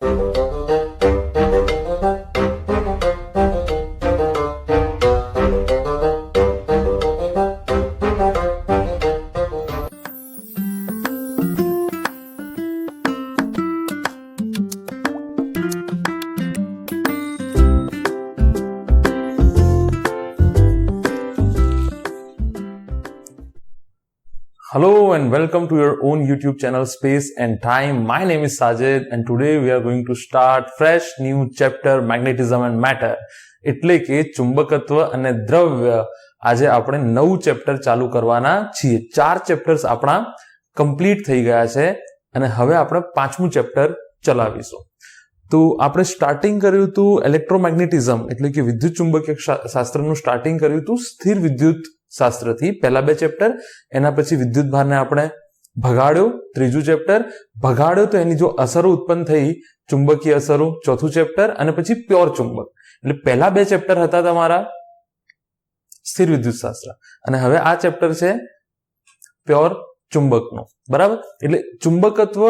Hello and welcome to your own YouTube channel Space and Time. My name is Sajid and today we are going to start fresh new chapter Magnetism and Matter. એટલે કે ચુંબકત્વ અને દ્રવ્ય. આજે આપણે નવું chapter ચાલુ કરવાના છીએ. 4 ચેપ્ટર્સ આપણા કમ્પ્લીટ થઈ ગયા છે અને હવે આપણે પાંચમું ચેપ્ટર ચલાવીશું. તો આપણે સ્ટાર્ટિંગ કર્યું હતું ઇલેક્ટ્રોમેગ્નેટિઝમ એટલે કે વિદ્યુત ચુંબકીય શાસ્ત્રનું સ્ટાર્ટિંગ કર્યું હતું સ્થિર વિદ્યુત શાસ્ત્રથી. પહેલા 2 ચેપ્ટર, એના પછી વિદ્યુત ભારને આપણે ભગાડ્યો. ત્રીજું ચેપ્ટર ભગાડ્યો તો એની જો અસરો ઉત્પન્ન થઈ ચુંબકીય અસરો, ચોથું ચેપ્ટર, અને પછી પ્યોર ચુંબક. એટલે પહેલા 2 ચેપ્ટર હતા તમારા સ્થિર વિદ્યુત શાસ્ત્ર અને હવે આ ચેપ્ટર છે પ્યોર ચુંબકનો. બરાબર? એટલે ચુંબકત્વ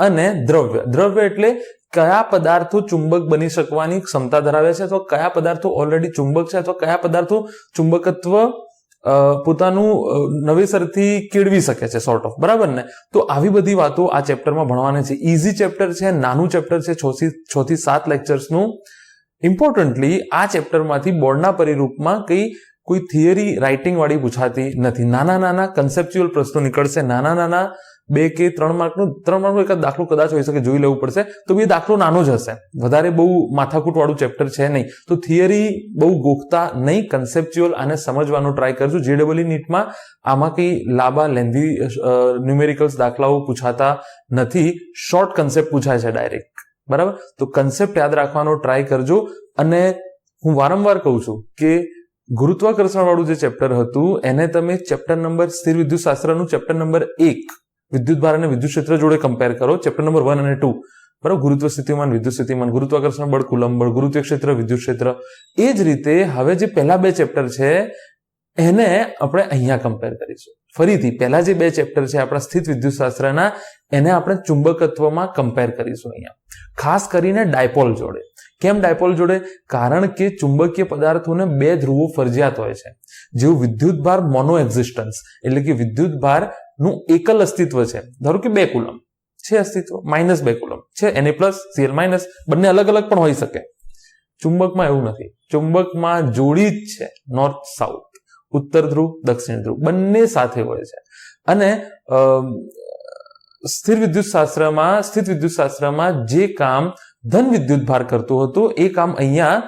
અને દ્રવ્ય. દ્રવ્ય એટલે કયા પદાર્થો ચુંબક બની શકવાની ક્ષમતા ધરાવે છે, અથવા કયા પદાર્થો ઓલરેડી ચુંબક છે, અથવા કયા પદાર્થો ચુંબકત્વ પોતાનું નવેસરથી કેળવી શકે છે, સોર્ટ ઓફ. બરાબર ને? તો આવી બધી વાતો આ ચેપ્ટરમાં ભણવાની છે. ઇઝી ચેપ્ટર છે, નાનું ચેપ્ટર છે, 6 થી 7 લેક્ચર્સનું. ઇમ્પોર્ટન્ટલી આ ચેપ્ટરમાંથી બોર્ડના પરિરૂપમાં કોઈ થિયરી રાઇટિંગ વાળી પૂછાતી નથી. નાના નાના કન્સેપ્ચ્યુઅલ પ્રશ્નો નીકળશે. નાના 2 કે 3 માર્કનો એક દાખલો કદાચ હોઈ શકે, જોઈ લેવું પડશે. તો એ દાખલો નાનો જ હશે, વધારે બહુ માથાકૂટ વાળું ચેપ્ટર છે નહીં. તો થિયરી બહુ ગોખતા નહીં, કન્સેપ્ચ્યુઅલ આને સમજવાનો ટ્રાય કરજો. JEE નીટમાં આમાં કઈ લાંબા લેન્ધી ન્યુમેરિકલ્સ દાખલાઓ પૂછાતા નથી. શોર્ટ કન્સેપ્ટ પૂછાય છે ડાયરેક્ટ. બરાબર? તો કન્સેપ્ટ યાદ રાખવાનો ટ્રાય કરજો. અને હું વારંવાર કહું છું કે ગુરુત્વાકર્ષણ વાળું જે ચેપ્ટર હતું એને તમે ચેપ્ટર નંબર સ્થિર વિદ્યુત શાસ્ત્રનું ચેપ્ટર નંબર 1 વિદ્યુત ભાર અને વિદ્યુત ક્ષેત્ર જોડે કમ્પેર કરો. ચેપ્ટર નંબર 1 અને 2. બરાબર? ગુરુત્વ સ્થિતિમાન, વિદ્યુત સ્થિતિમાન, ગુરુત્વાકર્ષણ બળ, કુલંબ બળ, ગુરુત્વીય ક્ષેત્ર, વિદ્યુત ક્ષેત્ર. એ જ રીતે હવે જે પહેલા 2 ચેપ્ટર છે એને આપણે અહીંયા કમ્પેર કરીશું. ફરીથી પહેલા જે 2 ચેપ્ટર છે આપણા સ્થિત વિદ્યુત શાસ્ત્રના, એને આપણે ચુંબકત્વમાં કમ્પેર કરીશું અહીંયા. ખાસ કરીને ડાયપોલ જોડે. કેમ ડાયપોલ જોડે? કારણ કે ચુંબકીય પદાર્થોને 2 ધ્રુવો ફરજિયાત હોય છે. જેવું વિદ્યુત ભાર મોનો એક્ઝિસ્ટન્સ એટલે કે વિદ્યુત ભાર નું એકલ અસ્તિત્વ છે. ધારો કે 2 કુલમ છે અસ્તિત્વ, -2 કુલમ છે, Na+, Cl-, બંને અલગ અલગ પણ હોઈ શકે. ચુંબકમાં એવું નથી. ચુંબકમાં જોડી જ છે, નોર્થ સાઉથ, ઉત્તર ધ્રુવ, દક્ષિણ ધ્રુવ, બંને સાથે હોય છે. અને સ્થિત વિદ્યુત શાસ્ત્રમાં જે કામ ધન વિદ્યુત ભાર કરતો હતો એ કામ અહીંયા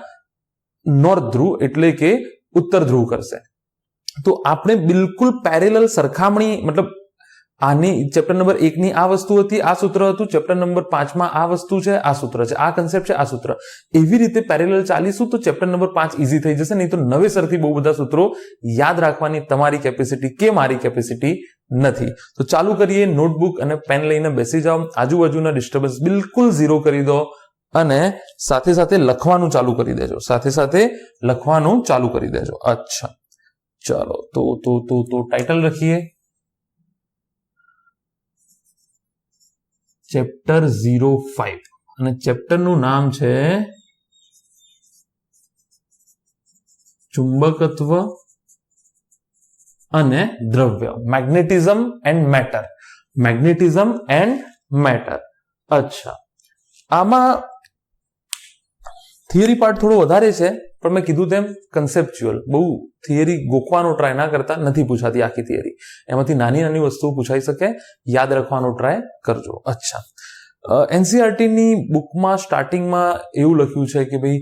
નોર્થ ધ્રુવ એટલે કે ઉત્તર ધ્રુવ કરશે. તો આપણે બિલકુલ પેરેલલ સરખામણી, મતલબ આની ચેપ્ટર નંબર 1 ની આ વસ્તુ હતી, આ સૂત્ર હતું, ચેપ્ટર નંબર 5 માં આ વસ્તુ છે, આ સૂત્ર છે, આ કન્સેપ્ટ છે, આ સૂત્ર. એવી રીતે પેરેલલ ચાલીશું તો ચેપ્ટર નંબર 5 ઈઝી થઈ જશે. નહીં તો નવેસરથી બહુ બધા સૂત્રો યાદ રાખવાની તમારી કેપેસિટી કે મારી કેપેસિટી નથી. તો ચાલુ કરીએ. નોટબુક અને પેન લઈને બેસી જાઓ. આજુબાજુના ડિસ્ટર્બન્સ બિલકુલ 0 કરી દો અને સાથે સાથે લખવાનું ચાલુ કરી દેજો. અચ્છા, ચાલો તો ટાઇટલ લખીએ. ચેપ્ટર 05 અને ચેપ્ટરનું નામ છે ચુંબકત્વ અને દ્રવ્ય. Magnetism and matter. અચ્છા, આમાં થિયરી પાર્ટ થોડો વધારે છે, પણ મેં કીધું તેમ કન્સેપ્ચ્યુઅલ. બહુ થિયરી ગોખવાનો ટ્રાય ના કરતા, નથી પૂછાતી આખી થિયરી. એમાંથી નાની વસ્તુઓ પૂછાઈ શકે, યાદ રાખવાનો ટ્રાય કરજો. અચ્છા, NCERT ની બુકમાં સ્ટાર્ટિંગમાં એવું લખ્યું છે કે ભાઈ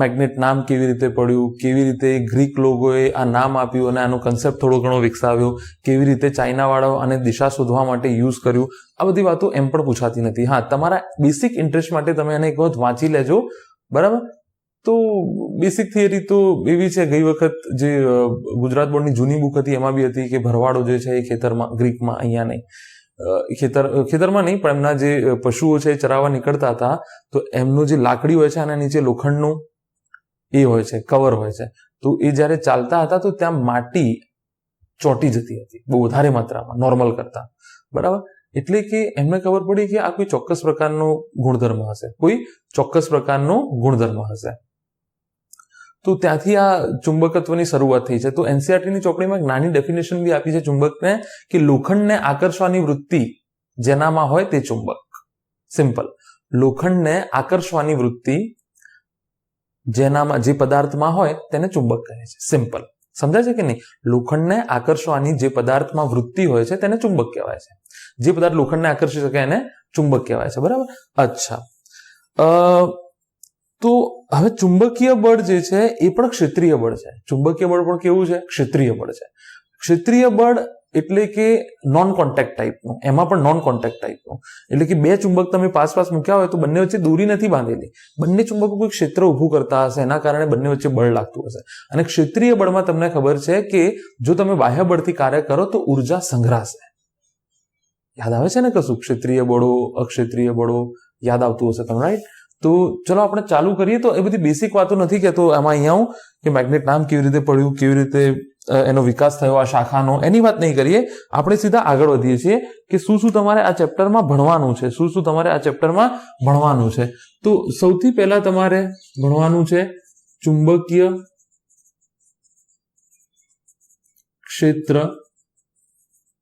મેગ્નેટ નામ કેવી રીતે પડ્યું, કેવી રીતે ગ્રીક લોગોએ આ નામ આપ્યું અને આનો કન્સેપ્ટ થોડો ઘણો વિકસાવ્યો, કેવી રીતે ચાઇનાવાળાઓ આને દિશા શોધવા માટે યુઝ કર્યું. આ બધી વાતો એમ પણ પૂછાતી નથી. હા, તમારા બેસિક ઇન્ટરેસ્ટ માટે તમે એને એક વખત વાંચી લેજો. બરાબર? તો બેસિક થિયરી તો એવી છે, ગઈ વખત જે ગુજરાત બોર્ડની જૂની બુક હતી એમાં બી હતી કે ભરવાડો જે છે એ ખેતરમાં, ગ્રીકમાં, અહીંયા નહીં, ખેતરમાં નહીં પણ એમના જે પશુઓ છે એ ચરાવવા નીકળતા હતા તો એમનું જે લાકડી હોય છે આના નીચે લોખંડનું એ હોય છે, કવર હોય છે. તો એ જ્યારે ચાલતા હતા તો ત્યાં માટી ચોંટી જતી હતી બહુ વધારે માત્રામાં, નોર્મલ કરતા. બરાબર? એટલે કે એમને ખબર પડી કે આ કોઈ ચોક્કસ પ્રકારનો ગુણધર્મ હશે, કોઈ ચોક્કસ પ્રકારનો ગુણધર્મ હશે. તો ત્યાંથી આ ચુંબકત્વની શરૂઆત થઈ છે. તો એનસીઈઆરટીની ચોપડીમાં એક નાની ડેફિનેશન બી આપી છે ચુંબકને, કે લોખંડને આકર્ષવાની વૃત્તિ જેનામાં હોય તે ચુંબક. સિમ્પલ. લોખંડને આકર્ષવાની વૃત્તિ જેનામાં, જે પદાર્થમાં હોય તેને ચુંબક કહે છે. સિમ્પલ. સમજાય છે કે નહીં? લોખંડને આકર્ષવાની જે પદાર્થમાં વૃત્તિ હોય છે તેને ચુંબક કહેવાય છે. જે પદાર્થ લોખંડને આકર્ષી શકે એને ચુંબક કહેવાય છે. બરાબર? અચ્છા, તો હવે ચુંબકીય બળ જે છે એ પણ ક્ષેત્રીય બળ છે. ચુંબકીય બળ પણ કેવું છે? ક્ષેત્રીય બળ છે. ક્ષેત્રીય બળ એટલે કે નોન કોન્ટેક્ટ ટાઈપનું, એમાં પણ નોન કોન્ટેક્ટ ટાઈપનું. એટલે કે બે ચુંબક તમે પાસ મૂક્યા હોય તો બંને વચ્ચે દોરી નથી બાંધેલી, બંને ચુંબકો કોઈ ક્ષેત્ર ઊભું કરતા હશે, એના કારણે બંને વચ્ચે બળ લાગતું હશે. અને ક્ષેત્રીય બળમાં તમને ખબર છે કે જો તમે બાહ્ય બળથી કાર્ય કરો તો ઉર્જા સંગ્રહાશે. યાદ આવે છે ને કશું? ક્ષેત્રીય બળો, અક્ષેત્રીય બળો યાદ આવતું હશે તમને, રાઈટ? તો ચલો આપણે ચાલુ કરીએ. તો એ બધી બેસિક વાતો નથી કહેતો આમાં અહીંયા હું, કે મેગ્નેટ નામ કેવી રીતે પડ્યું, કેવી રીતે એનો વિકાસ થયો આ શાખાનો, એની વાત નહીં કરીએ. આપણે સીધા આગળ વધીએ છીએ કે શું શું તમારે આ ચેપ્ટરમાં ભણવાનું છે, શું શું તમારે આ ચેપ્ટરમાં ભણવાનું છે. તો સૌથી પહેલા તમારે ભણવાનું છે ચુંબકીય ક્ષેત્ર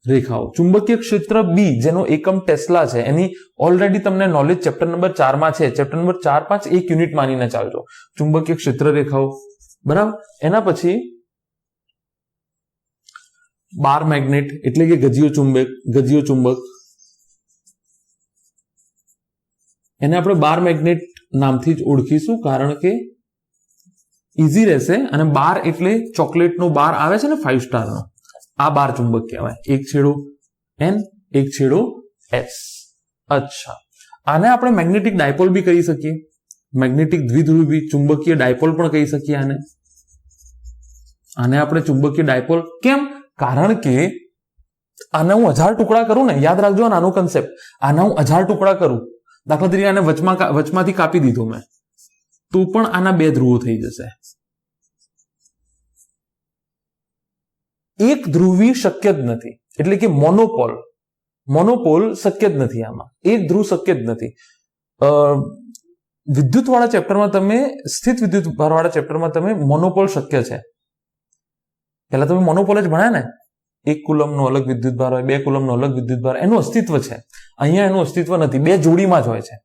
રેખાઓ. ચુંબકીય ક્ષેત્ર બી, જેનો એકમ ટેસ્લા છે, એની ઓલરેડી તમને નોલેજ ચેપ્ટર નંબર 4 માં છે. ચેપ્ટર નંબર 4-5 એક યુનિટ માનીને ચાલજો. ચુંબકીય ક્ષેત્ર રેખાઓ, બરાબર. એના પછી બાર મેગ્નેટ એટલે કે ગજીયો ચુંબક, એને આપણે બાર મેગ્નેટ નામથી જ ઓળખીશું, કારણ કે ઈઝી રહેશે. અને બાર એટલે ચોકલેટનો બાર આવે છે ને 5 સ્ટારનો, આ બાર ચુંબક કહેવાય. એક છેડો N, એક છેડો S. અચ્છા, આને આપણે મેગ્નેટિક ડાયપોલ બી કહી શકીએ, મેગ્નેટિક દ્વિધ્રુવી ચુંબકીય ડાયપોલ પણ કહી શકીએ આને આપણે ચુંબકીય ડાયપોલ. કેમ? કારણ કે આને હું 1000 ટુકડા કરું ને, યાદ રાખજો આ નાનો કન્સેપ્ટ, આના હું 1000 ટુકડા કરું, દાખલા તરીકે આને વચમાંથી કાપી દીધો મેં, તો પણ આના 2 ધ્રુવો થઈ જશે. એક ધ્રુવી શક્ય જ નથી, એટલે કે મોનોપોલ શક્ય જ નથી આમાં, એક ધ્રુવ શક્ય જ નથી. વિદ્યુત વાળા ચેપ્ટરમાં તમે, સ્થિત વિદ્યુત ભાર વાળા ચેપ્ટરમાં તમે મોનોપોલ શક્ય છે. પહેલા તમે મોનોપોલ જ ભણ્યા ને, 1 કુલમનો અલગ વિદ્યુત ભાર હોય, 2 કુલમનો અલગ વિદ્યુત ભાર, એનું અસ્તિત્વ છે. અહીંયા એનું અસ્તિત્વ નથી, 2 જોડીમાં જ હોય છે,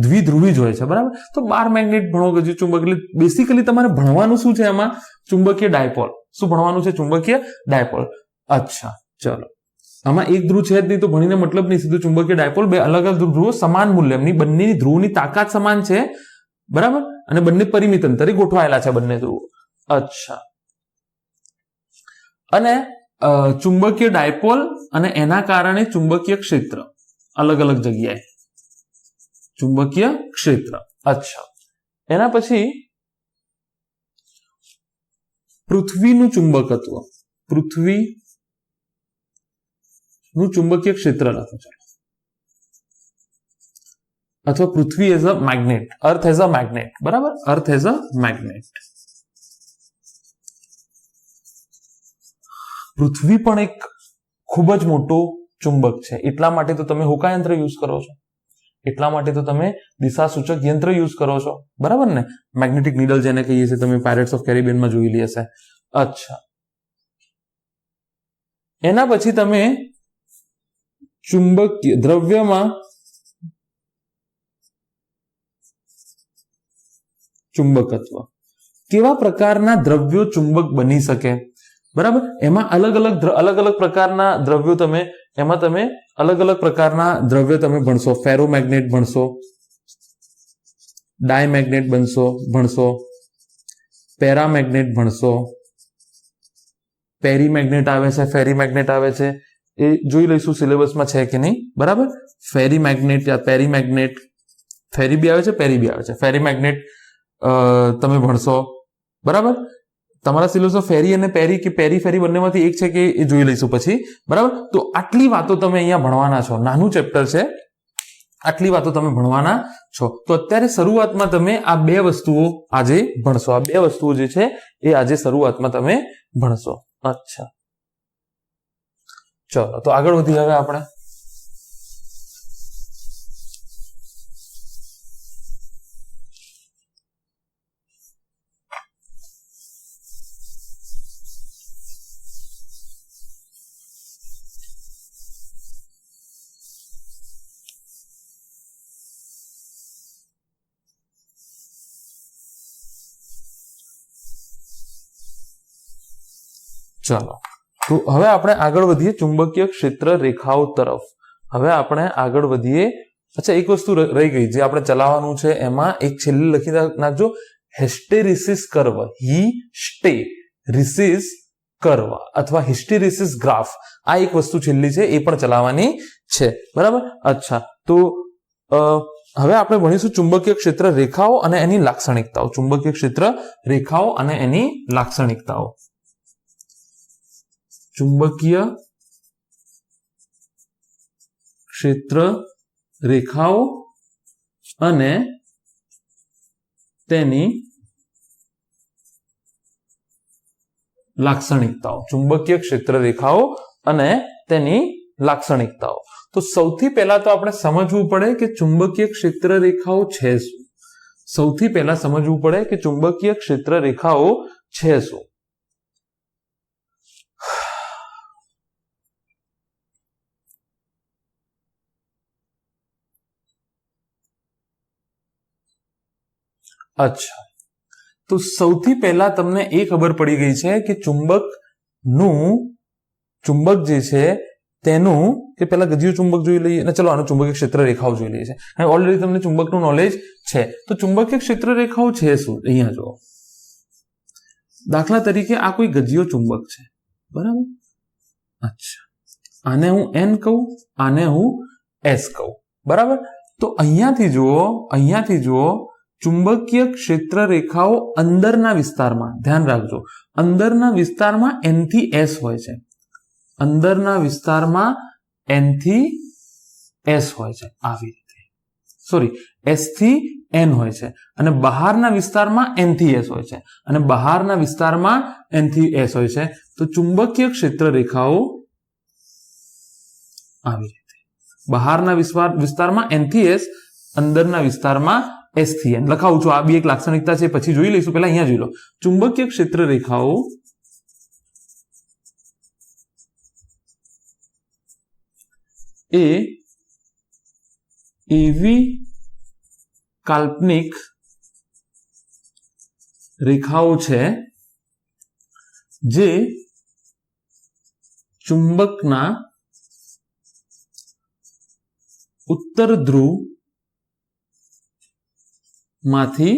દ્વિધ્રુવી જ હોય છે. બરાબર? તો બાર મેગ્નેટ ભણો, ગજીયો ચુંબક. એટલે બેસિકલી તમારે ભણવાનું શું છે આમાં? ચુંબકીય ડાયપોલ. શું ભણવાનું છે? ચુંબકીય ડાયપોલ. અચ્છા, ચલો. આમાં એક ધ્રુવ છે જ નહીં તો ભણીને મતલબ નહીં. સીધું ચુંબકીય ડાયપોલ, બે અલગ અલગ ધ્રુવો સમાન મૂલ્ય, એમની બંનેની ધ્રુવની તાકાત સમાન છે, બરાબર? અને બંને પરિમિત અંતરે ગોઠવાયેલા છે બંને ધ્રુવો. અચ્છા, અને ચુંબકીય ડાયપોલ અને એના કારણે ચુંબકીય ક્ષેત્ર અલગ અલગ જગ્યાએ, ચુંબકીય ક્ષેત્ર. અચ્છા, એના પછી પૃથ્વીનું ચુંબકત્વ, પૃથ્વીનું ચુંબકીય ક્ષેત્ર લખો છો, અથવા પૃથ્વી as a magnet, earth as a magnet. બરાબર? Earth as a magnet. પૃથ્વી પણ એક ખૂબ જ મોટો ચુંબક છે, એટલા માટે તો તમે હોકા યંત્ર યુઝ કરો છો, એટલા માટે તો તમે દિશા સૂચક યંત્ર યુઝ કરો છો. બરાબર ને? મેગ્નેટિક નીડલ જેને કહીએ છીએ, તમે પાયરેટ્સ ઓફ કેરેબિયનમાં જોયેલી હશે. અચ્છા, એના પછી તમે ચુંબકીય દ્રવ્યમાં ચુંબકત્વ, કેવા પ્રકારના દ્રવ્યો ચુંબક બની શકે? બરાબર? એમાં અલગ અલગ પ્રકારના દ્રવ્યો તમે, એમાં તમે અલગ અલગ પ્રકારના દ્રવ્યો તમે ભણશો. ફેરોમેગ્નેટ ભણશો, ડાયમેગ્નેટ ભણશો, પેરામેગ્નેટ ભણશો, પેરીમેગ્નેટ આવે છે, ફેરીમેગ્નેટ આવે છે, એ જોઈ લઈશું સિલેબસમાં છે કે નહીં. બરાબર? ફેરીમેગ્નેટ યા પેરીમેગ્નેટ, ફેરી બી આવે છે, પેરી બી આવે છે. ફેરીમેગ્નેટ તમે ભણશો. બરાબર? તમારા સિલેબસમાં ફેરી અને પેરી કે પેરી ફેરી બંનેમાંથી એક છે કે એ જોઈ લઈશું પછી. બરાબર? તો આટલી વાતો તમે અહીંયા ભણવાના છો, નાનું ચેપ્ટર છે, આટલી વાતો તમે ભણવાના છો. તો અત્યારે શરૂઆતમાં તમે આ 2 વસ્તુઓ આજે ભણશો, આ 2 વસ્તુઓ જે છે એ આજે શરૂઆતમાં તમે ભણશો. અચ્છા, ચલો તો આગળ વધીએ હવે આપણે. ચાલો, તો હવે આપણે આગળ વધીએ ચુંબકીય ક્ષેત્ર રેખાઓ તરફ. હવે આપણે આગળ વધીએ. અચ્છા, એક વસ્તુ રહી ગઈ જે આપણે ચલાવવાનું છે, એમાં એક છેલ્લે લખી નાખજો, હિસ્ટેરિસિસ કર્વ. હિસ્ટેરિસિસ કર્વ અથવા હિસ્ટેરિસિસ ગ્રાફ. આ એક વસ્તુ છેલ્લી છે, એ પણ ચલાવવાની છે. બરાબર. અચ્છા, તો હવે આપણે ભણીશું ચુંબકીય ક્ષેત્ર રેખાઓ અને એની લાક્ષણિકતાઓ. ચુંબકીય ક્ષેત્ર રેખાઓ અને એની લાક્ષણિકતાઓ. ચુંબકીય ક્ષેત્ર રેખાઓ અને તેની લાક્ષણિકતાઓ. ચુંબકીય ક્ષેત્ર રેખાઓ અને તેની લાક્ષણિકતાઓ. તો સૌથી પહેલા તો આપણે સમજવું પડે કે ચુંબકીય ક્ષેત્ર રેખાઓ છે શું. સૌથી પહેલા સમજવું પડે કે ચુંબકીય ક્ષેત્ર રેખાઓ છે શું. અચ્છા, તો સૌથી પહેલા તમને એ ખબર પડી ગઈ છે કે ચુંબક જે છે તેનું, કે પહેલા ગજીય ચુંબક જોઈ લઈએ ને. ચલો, આનું ચુંબકીય ક્ષેત્ર રેખાઓ જોઈ લઈએ છે. ઓલરેડી તમને ચુંબકનું નોલેજ છે. તો ચુંબકીય ક્ષેત્ર રેખાઓ છે શું, અહીંયા જુઓ. દાખલા તરીકે આ કોઈ ગજીયો ચુંબક છે. બરાબર. અચ્છા, આને હું N કહું, આને હું S કહું. બરાબર. તો અહીંયાથી જુઓ ચુંબકીય ક્ષેત્ર રેખાઓ અંદરના વિસ્તારમાં, ધ્યાન રાખજો, અંદરના વિસ્તારમાં N થી S હોય છે. અંદરના વિસ્તારમાં N થી S હોય છે, આવી રીતે. સોરી, S થી N હોય છે. અને બહારના વિસ્તારમાં N થી S હોય છે. અને બહારના વિસ્તારમાં N થી S હોય છે. તો ચુંબકીય ક્ષેત્ર રેખાઓ આવી રીતે. બહારના વિસ્તારમાં N થી S, અંદરના વિસ્તારમાં S થી N. લખાવું છું, આ બી એક લાક્ષણિકતા છે, પછી જોઈ લઈશું. પહેલા અહીંયા જોઈ લો. ચુંબકીય ક્ષેત્ર રેખાઓ એ એવી કાલ્પનિક રેખાઓ છે જે ચુંબકના ઉત્તર ધ્રુવ માંથી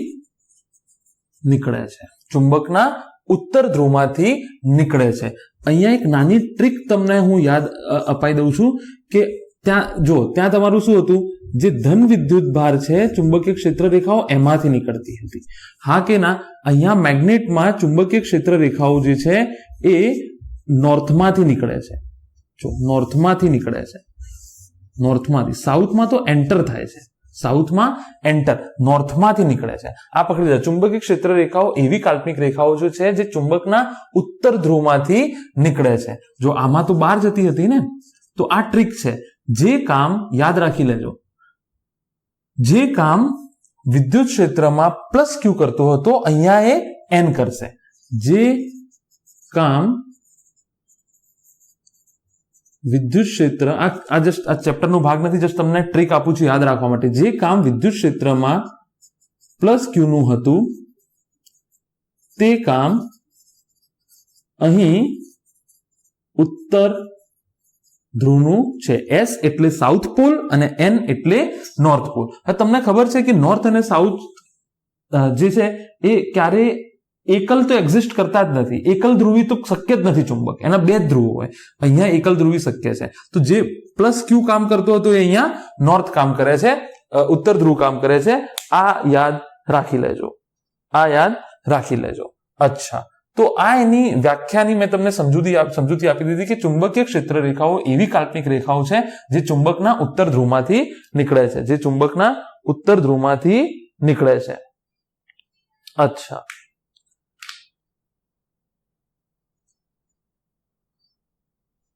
નીકળે છે. ચુંબકના ઉત્તર ધ્રુવમાંથી નીકળે છે. અહીંયા એક નાની ટ્રીક તમને હું યાદ અપાઈ દઉં છું કે ત્યાં તમારું શું હતું, જે ધન વિદ્યુત ભાર છે ચુંબકીય ક્ષેત્ર રેખાઓ એમાંથી નીકળતી હતી. હા કે ના? અહીંયા મેગ્નેટમાં ચુંબકીય ક્ષેત્ર રેખાઓ જે છે એ નોર્થમાંથી નીકળે છે. જો નોર્થમાંથી નીકળે છે, નોર્થમાંથી. સાઉથમાં તો એન્ટર થાય છે, સાઉથમાં એન્ટર, નોર્થમાંથી નીકળે છે. આ પકડી લો. ચુંબકીય ક્ષેત્ર રેખાઓ એવી કાલ્પનિક રેખાઓ જે છે જે ચુંબકના ઉત્તર ધ્રુવમાંથી નીકળે છે. જો આમાં તો બહાર જતી હતી ને, તો આ ટ્રીક છે. જે કામ, યાદ રાખી લેજો, જે કામ વિદ્યુત ક્ષેત્રમાં પ્લસ ક્યુ કરતો હતો, અહીંયા એ એન કરશે. જે કામ વિદ્યુત ક્ષેત્ર, આ ચેપ્ટરનો ભાગ નથી, જસ્ટ તમને ટ્રીક આપું છું યાદ રાખવા માટે. જે કામ વિદ્યુત ક્ષેત્રમાં પ્લસ ક્યુ નું હતું, તે કામ અહીં ઉત્તર ધ્રુવનું છે. એસ એટલે સાઉથ પોલ અને એન એટલે નોર્થ પોલ. હવે તમને ખબર છે કે નોર્થ અને સાઉથ જે છે એ ક્યારે એકલ તો એક્ઝિસ્ટ કરતા જ નથી. એકલ ધ્રુવી તો શક્ય જ નથી ચુંબક, એના બે ધ્રુવો હોય. અહીંયા એકલ ધ્રુવી શક્ય છે. તો જે પ્લસ ક્યુ કામ કરતો હતો એ અહીંયા નોર્થ કામ કરે છે, ઉત્તર ધ્રુવ કામ કરે છે. આ યાદ રાખી લેજો, આ યાદ રાખી લેજો. અચ્છા, તો આ એની વ્યાખ્યાની મેં તમને સમજૂતી આપી દીધી કે ચુંબકીય ક્ષેત્ર રેખાઓ એવી કાલ્પનિક રેખાઓ છે જે ચુંબકના ઉત્તર ધ્રુવમાંથી નીકળે છે, જે ચુંબકના ઉત્તર ધ્રુવમાંથી નીકળે છે. અચ્છા,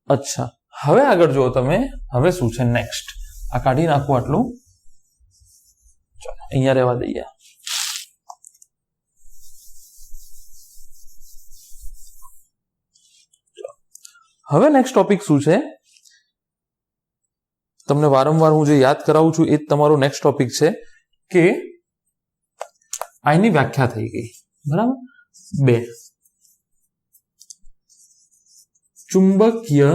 અચ્છા, હવે આગળ જુઓ તમે. હવે શું છે નેક્સ્ટ? આ કાઢી નાખું આટલું, ચાલો અહીંયા રહેવા દઈએ. હવે નેક્સ્ટ ટોપિક શું છે? તમને વારંવાર હું જે યાદ કરાવું છું એ જ તમારો નેક્સ્ટ ટોપિક છે કે આની વ્યાખ્યા થઈ ગઈ. બરાબર. બે ચુંબકીય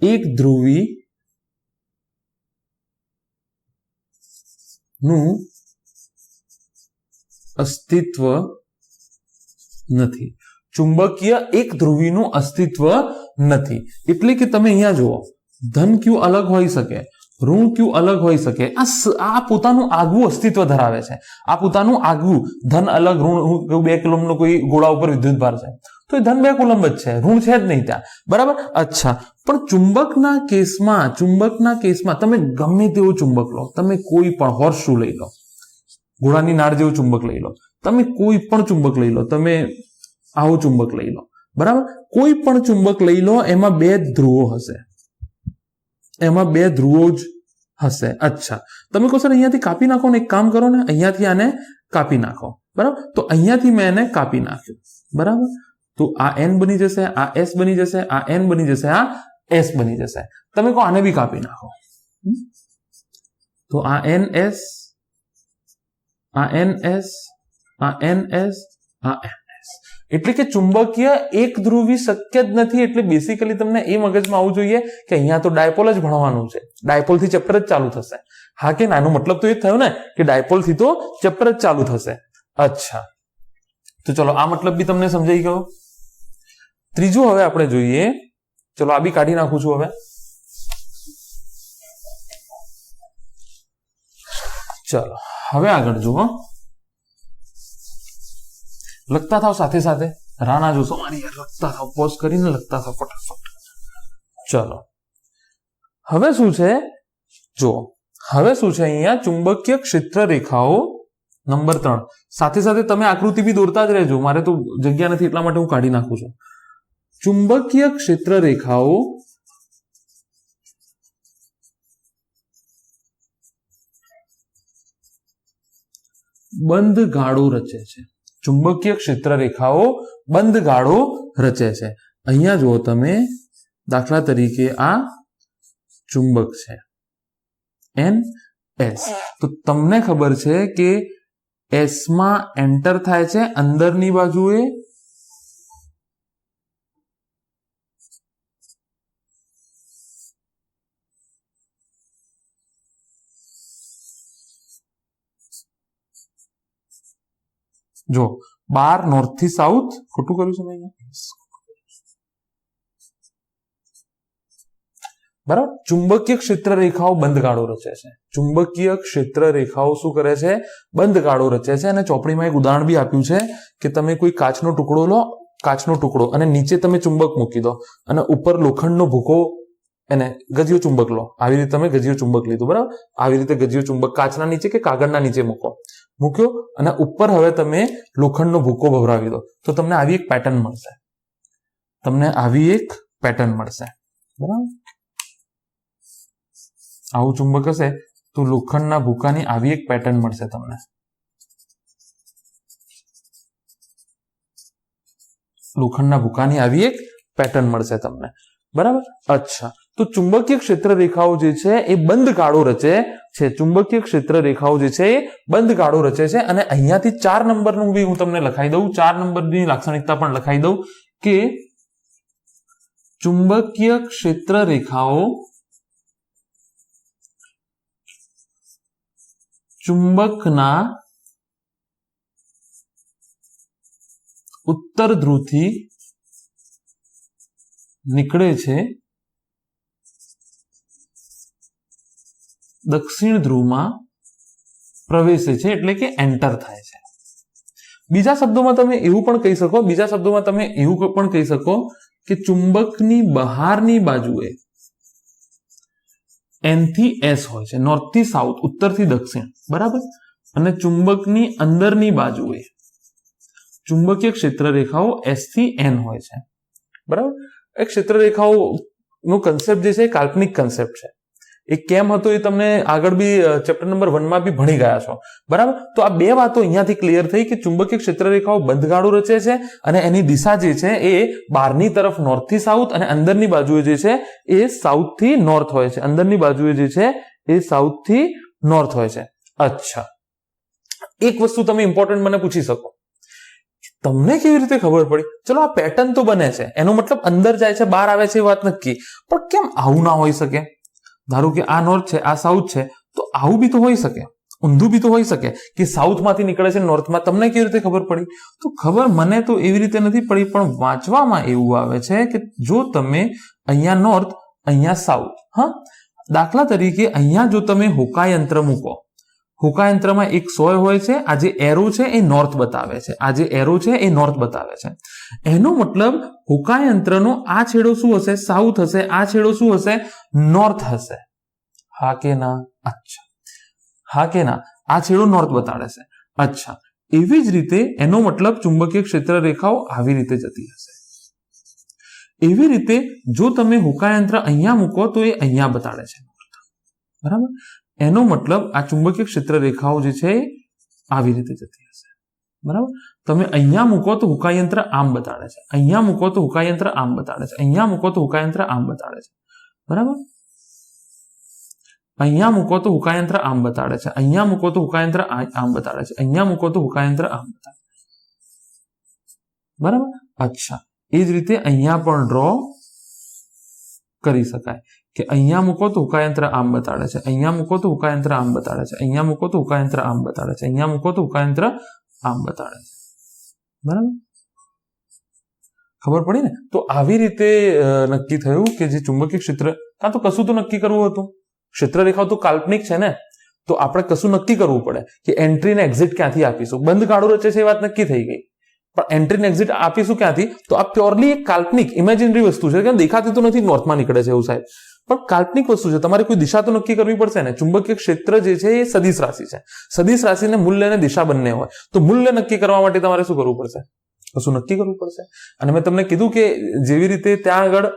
એક ધ્રુવી નું અસ્તિત્વ નથી. ચુંબકીય એક ધ્રુવીનું અસ્તિત્વ નથી. એટલે કે તમે અહીંયા જુઓ, ધન ક્યુ અલગ હોઈ શકે, ઋણ ક્યુ અલગ હોઈ શકે. આ પોતાનું આગવું અસ્તિત્વ ધરાવે છે. આ પોતાનું આગવું, ધન અલગ, ઋણ 2 કુલમનો કોઈ ગોળા ઉપર વિદ્યુત ભાર છે તો એ ધન 2 કુલમ જ છે, ઋણ છે જ નહીં ત્યાં, બરાબર. અચ્છા, પણ ચુંબકના કેસમાં તમે ગમે તેવો ચુંબક લો, તમે કોઈ પણ હોર્સશુ લઈ લો, ઘોડાની નાળ જેવું ચુંબક લઈ લો, તમે કોઈ પણ ચુંબક લઈ લો, તમે આવો ચુંબક લઈ લો, બરાબર. કોઈ પણ ચુંબક લઈ લો, એમાં 2 ધ્રુવો હશે, એમાં 2 ધ્રુવો જ હશે. અચ્છા, તમે કહો સર અહીંયાથી કાપી નાખો ને, એક કામ કરો ને, અહીંયાથી આને કાપી નાખો, બરાબર. તો અહીંયાથી મેં એને કાપી નાખ્યું, બરાબર. તો આ n બની જશે, આ s બની જશે, આ n બની જશે, આ s બની જશે. તમે કહો આને બી કાપી નાખો, તો આ ns, આ ns, આ ns, આ ns. એટલે કે ચુંબકીય એક ધ્રુવી શક્ય જ નથી. એટલે બેસિકલી તમને એ મગજમાં આવવું જોઈએ કે અહીંયા તો ડાયપોલ જ ભણવાનું છે, ડાયપોલ થી ચેપ્ટર જ ચાલુ થશે. હા કે ના? એનો મતલબ તો એ જ થયો ને કે ડાયપોલ થી તો ચેપ્ટર જ ચાલુ થશે. અચ્છા, તો ચલો આ મતલબ બી તમને સમજાઈ ગયો. ત્રીજું હવે આપણે જોઈએ, ચલો આ બી કાઢી નાખું છું. ચલો હવે આગળ જુઓ, લખતા થાવ સાથે સાથે, રાના જોશો મારી યાર, લખતા થાવ, પોઝ કરીને લખતા થાવ ફટાફટ. ચલો હવે શું છે, જો હવે શું છે અહીંયા, ચુંબકીય ક્ષેત્ર રેખાઓ નંબર 3. સાથે સાથે તમે આકૃતિ બી દોરતા જ રહેજો, મારે તો જગ્યા નથી એટલા માટે હું કાઢી નાખું છું. ચુંબકીય ક્ષેત્ર રેખાઓ બંધ ગાળો રચે છે. ચુંબકીય ક્ષેત્ર રેખાઓ બંધ ગાળો રચે છે. અહીંયા જુઓ તમે, દાખલા તરીકે આ ચુંબક છે NS, તો તમને ખબર છે કે S માં એન્ટર થાય છે અંદરની બાજુએ, જો 12 નોર્થ થી સાઉથ, ખોટું કર્યું છે મેં, બરાબર. ચુંબકીય ક્ષેત્ર રેખાઓ બંધ ગાળો રચે છે. ચુંબકીય ક્ષેત્ર રેખાઓ શું કરે છે? બંધ ગાળો રચે છે. અને ચોપડીમાં એક ઉદાહરણ બી આપ્યું છે કે તમે કોઈ કાચનો ટુકડો લો, કાચનો ટુકડો, અને નીચે તમે ચુંબક મૂકી દો, અને ઉપર લોખંડનો ભૂકો, એને ગજિયો ચુંબક લો. આવી રીતે તમે ગજિયો ચુંબક લીધું, બરાબર. આવી રીતે ગજિયો ચુંબક કાચના નીચે કે કાગળના નીચે મૂક્યો, અને ઉપર હવે તમે લોખંડનો ભૂકો ભભરાવી દો, તો તમને આવી એક પેટર્ન મળશે. બરાબર. આવું ચુંબક હશે તો લોખંડના ભૂકાની આવી એક પેટર્ન મળશે તમને. લોખંડના ભૂકાની આવી એક પેટર્ન મળશે તમને, બરાબર. અચ્છા, તો ચુંબકીય ક્ષેત્ર રેખાઓ જે છે એ બંધ ગાળો રચે છે. ચુંબકીય ક્ષેત્ર રેખાઓ જે છે એ બંધ ગાળો રચે છે. અને અહીંયાથી 4 નંબરનું બી હું તમને લખાઈ દઉં, 4 નંબરની લાક્ષણિકતા પણ લખાઈ દઉં કે ચુંબકીય ક્ષેત્ર રેખાઓ ચુંબકના ઉત્તર ધ્રુવથી નીકળે છે, દક્ષિણ ધ્રુવમાં પ્રવેશે છે, એટલે કે એન્ટર થાય છે. બીજા શબ્દોમાં તમે એવું પણ કહી શકો કે ચુંબકની બહારની બાજુએ N થી S હોય છે, નોર્થ થી સાઉથ, ઉત્તર થી દક્ષિણ, બરાબર. અને ચુંબકની અંદરની બાજુએ ચુંબકીય ક્ષેત્ર રેખાઓ S થી N હોય છે, બરાબર. એ ક્ષેત્ર રેખાઓ નો કન્સેપ્ટ જે છે એ કાલ્પનિક કન્સેપ્ટ છે. એ કેમ હતો એ તમને આગળ બી ચેપ્ટર નંબર 1 માં બી ભણી ગયા છો, બરાબર. તો આ 2 વાતો અહીંયાથી ક્લિયર થઈ કે ચુંબકીય ક્ષેત્ર રેખાઓ બંધ ગાળો રચે છે અને એની દિશા જે છે એ બહારની તરફ નોર્થ થી સાઉથ, અને અંદરની બાજુએ જે છે એ સાઉથ થી નોર્થ હોય છે. અંદરની બાજુએ જે છે એ સાઉથ થી નોર્થ હોય છે. અચ્છા, એક વસ્તુ તમે ઇમ્પોર્ટન્ટ મને પૂછી શકો, તમને કેવી રીતે ખબર પડી? ચલો આ પેટર્ન તો બને છે, એનો મતલબ અંદર જાય છે બહાર આવે છે એ વાત નક્કી, પણ કેમ આવું ના હોઈ શકે? ધારો કે આ નોર્થ છે, આ સાઉથ છે, તો આવું બી તો હોઈ શકે, ઊંધું બી તો હોઈ શકે કે સાઉથમાંથી નીકળે છે નોર્થમાં. તમને કેવી રીતે ખબર પડી? તો ખબર મને તો એવી રીતે નથી પડી, પણ વાંચવામાં એવું આવે છે કે જો તમે અહીંયા નોર્થ, અહીંયા સાઉથ, હા, દાખલા તરીકે અહીંયા જો તમે હોકાયંત્ર મૂકો, હોકાયંત્રમાં એક સોય હોય છે, આ જે એરો છે એ નોર્થ બતાવે છે, આ જે એરો છે એ નોર્થ બતાવે છે. એનો મતલબ હોકાયંત્રનો આ છેડો શું હશે? સાઉથ હશે. આ છેડો શું હશે? નોર્થ હશે. હા કે ના? અચ્છા, હા કે ના? આ છેડો નોર્થ બતાડે છે. અચ્છા, એવી જ રીતે એનો મતલબ ચુંબકીય ક્ષેત્ર રેખાઓ આવી રીતે જતી હશે. એવી રીતે જો તમે હોકાયંત્ર અહીંયા મૂકો તો એ અહીંયા બતાડે છે, બરાબર? એનો મતલબ આ ચુંબકીય ક્ષેત્ર રેખાઓ જે છે એ આવી રીતે જતી હશે, બરાબર? તમે અહીંયા મૂકો તો હોકાયંત્ર આમ બતાડે છે, અહીંયા મૂકો તો હોકાયંત્ર આમ બતાડે છે, અહીંયા મૂકો તો હોકાયંત્ર આમ બતાડે છે, બરાબર? અહીંયા મૂકો તો હોકાયંત્ર આમ બતાડે છે, અહીંયા મૂકો તો હોકાયંત્ર આમ બતાડે છે, અહીંયા મૂકો તો હોકાયંત્ર આમ બતાડે છે, બરાબર? અચ્છા, એ જ રીતે અહીંયા પણ ડ્રો કરી શકાય કે અહીંયા મૂકો તો હોકાયંત્ર આમ બતાડે છે, અહીંયા મૂકો તો હોકાયંત્ર આમ બતાડે છે, અહીંયા મૂકો તો હોકાયંત્ર આમ બતાડે છે, અહીંયા મૂકો તો હોકાયંત્ર આમ બતાડે છે, બરાબર? ખબર પડી ને? તો આવી રીતે નક્કી થયું કે જે ચુંબકીય ક્ષેત્ર, કાં તો કશું તો નક્કી કરવું હતું, ક્ષેત્ર રેખાઓ તો કાલ્પનિક છે ને, તો આપણે કશું નક્કી કરવું પડે કે એન્ટ્રી ને એક્ઝિટ ક્યાંથી આપીશું. બંધ ગાળો રચે છે એ વાત નક્કી થઈ ગઈ, પણ એન્ટ્રી ને એક્ઝિટ આપીશું ક્યાંથી? તો આ પ્યોરલી એક કાલ્પનિક ઇમેજિનરી વસ્તુ છે, કે દેખાતી તો નથી નોર્થમાં નીકળે છે એવું સાહેબ, પણ કાલ્પનિક વસ્તુ છે. તમારે કોઈ દિશા તો નક્કી કરવી પડશે ને. ચુંબકીય ક્ષેત્ર જે છે એ સદિશ રાશિ છે, સદિશ રાશિને મૂલ્ય અને દિશા બંને હોય, તો મૂલ્ય નક્કી કરવા માટે તમારે શું કરવું પડશે? કશું નક્કી કરવું પડશે. અને મેં તમને કીધું કે જેવી રીતે ત્યાં આગળ,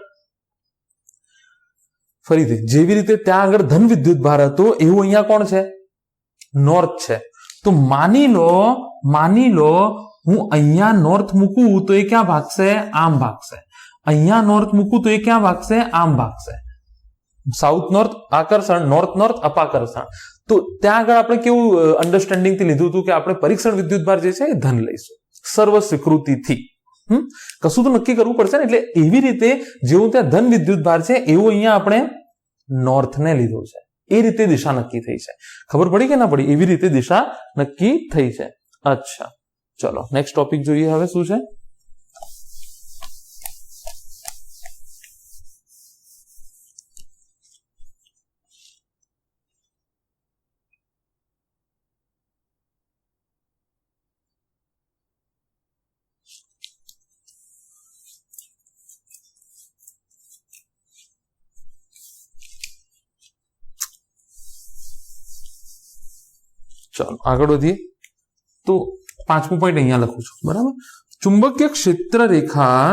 ફરીથી જેવી રીતે ત્યાં આગળ ધન વિદ્યુત ભાર હતો, એવું અહીંયા કોણ છે? નોર્થ છે. તો માની લો હું અહીંયા નોર્થ મૂકું તો એ ક્યાં ભાગશે? આમ ભાગશે. અહીંયા નોર્થ મૂકું તો એ ક્યાં ભાગશે? આમ ભાગશે. સાઉથ નોર્થ આકર્ષણ, નોર્થ નોર્થ અપાકર્ષણ. તો ત્યાં આગળ આપણે કેવું અન્ડરસ્ટેન્ડિંગ થી લીધું હતું કે આપણે પરીક્ષણ વિદ્યુત ભાર જે છે એ ધન લઈશું, સર્વ સ્વીકૃતિથી. કશું તો નક્કી કરવું પડશે ને. એટલે એવી રીતે જેવું ત્યાં ધન વિદ્યુત ભાર છે, એવું અહીંયા આપણે નોર્થ ને લીધો છે. એ રીતે દિશા નક્કી થઈ છે. ખબર પડી કે ના પડી? એવી રીતે દિશા નક્કી થઈ છે. અચ્છા, ચલો નેક્સ્ટ ટોપિક જોઈએ. હવે શું છે? ચાલો આગળ વધીએ. તો 5મું પોઈન્ટ અહીંયા લખું છું, બરાબર? ચુંબકીય ક્ષેત્ર રેખા,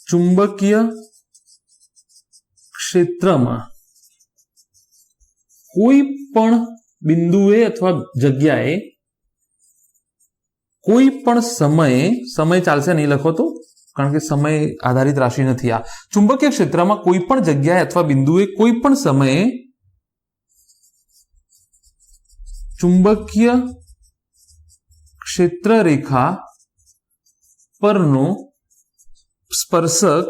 ચુંબકીય ક્ષેત્રમાં કોઈ પણ બિંદુએ અથવા જગ્યાએ કોઈ પણ સમયે, સમય ચાલશે નહીં લખો તો, કારણ કે સમય આધારિત રાશિ નથી આ. ચુંબકીય ક્ષેત્રમાં કોઈ પણ જગ્યાએ અથવા બિંદુએ કોઈ પણ સમયે ચુંબકીય ક્ષેત્ર રેખા પરનો સ્પર્શક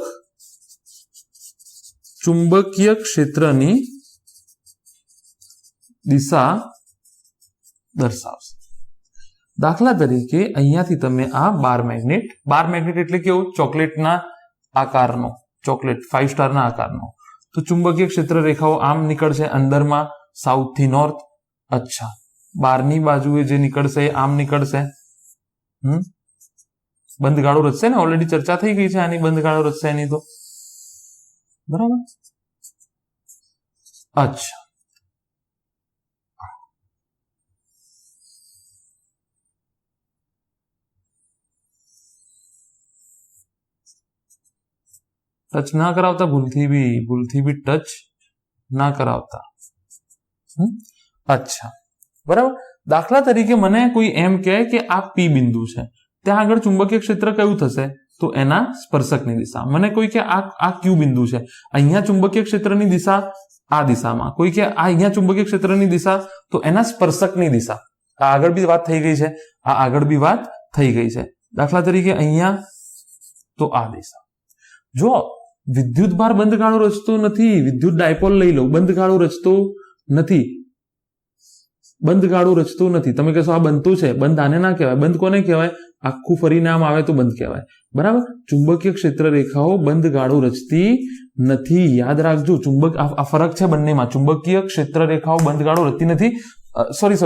ચુંબકીય ક્ષેત્રની દિશા દર્શાવશે. દાખલા તરીકે અહીંયાથી તમે આ બાર મેગ્નેટ એટલે કેવું? ચોકલેટના આકારનો, ચોકલેટ 5 સ્ટારના આકારનો. તો ચુંબકીય ક્ષેત્ર રેખાઓ આમ નીકળશે અંદરમાં, સાઉથ થી નોર્થ. અચ્છા, બારની બાજુએ જે નીકળશે એ આમ નીકળશે. બંધ ગાળો રચશે ને, ઓલરેડી ચર્ચા થઈ ગઈ છે આની, બંધ ગાળો રચશે એની તો, બરાબર? અચ્છા, ટચ ના કરાવતા, ભૂલથી બી ટચ ના કરાવતા. અચ્છા, બરાબર? દાખલા તરીકે મને કોઈ એમ કહે કે આ પી બિંદુ છે, ત્યાં આગળ ચુંબકીય ક્ષેત્ર કયું થશે? તો એના સ્પર્શકની દિશા. મને કોઈ કે આ ક્યુ બિંદુ છે, અહીંયા ચુંબકીય ક્ષેત્રની દિશા આ દિશામાં. કોઈ કે આ અહીંયા ચુંબકીય ક્ષેત્રની દિશા, તો એના સ્પર્શકની દિશા. આ આગળ બી વાત થઈ ગઈ છે, આ આગળ બી વાત થઈ ગઈ છે. દાખલા તરીકે અહીંયા તો આ દિશા. જો વિદ્યુત ભાર બંધગાળો રચતો નથી, વિદ્યુત ડાયપોલ લઈ લો, બંધગાળો રચતો નથી, બંધગાળો રચતો નથી. તમે કહેશો આ બનતું છે, બંધ આને ના કહેવાય. બંધ કોને કહેવાય? આખું ફરીને આમ આવે તો બંધ કહેવાય. બરાબર. ચુંબકીય ક્ષેત્ર રેખાઓ બંધગાળો રચતી નથી. યાદ રાખજો, ચુંબક આ ફરક છે બંનેમાં. ચુંબકીય ક્ષેત્ર રેખાઓ બંધગાળો રચતી નથી. સોરી,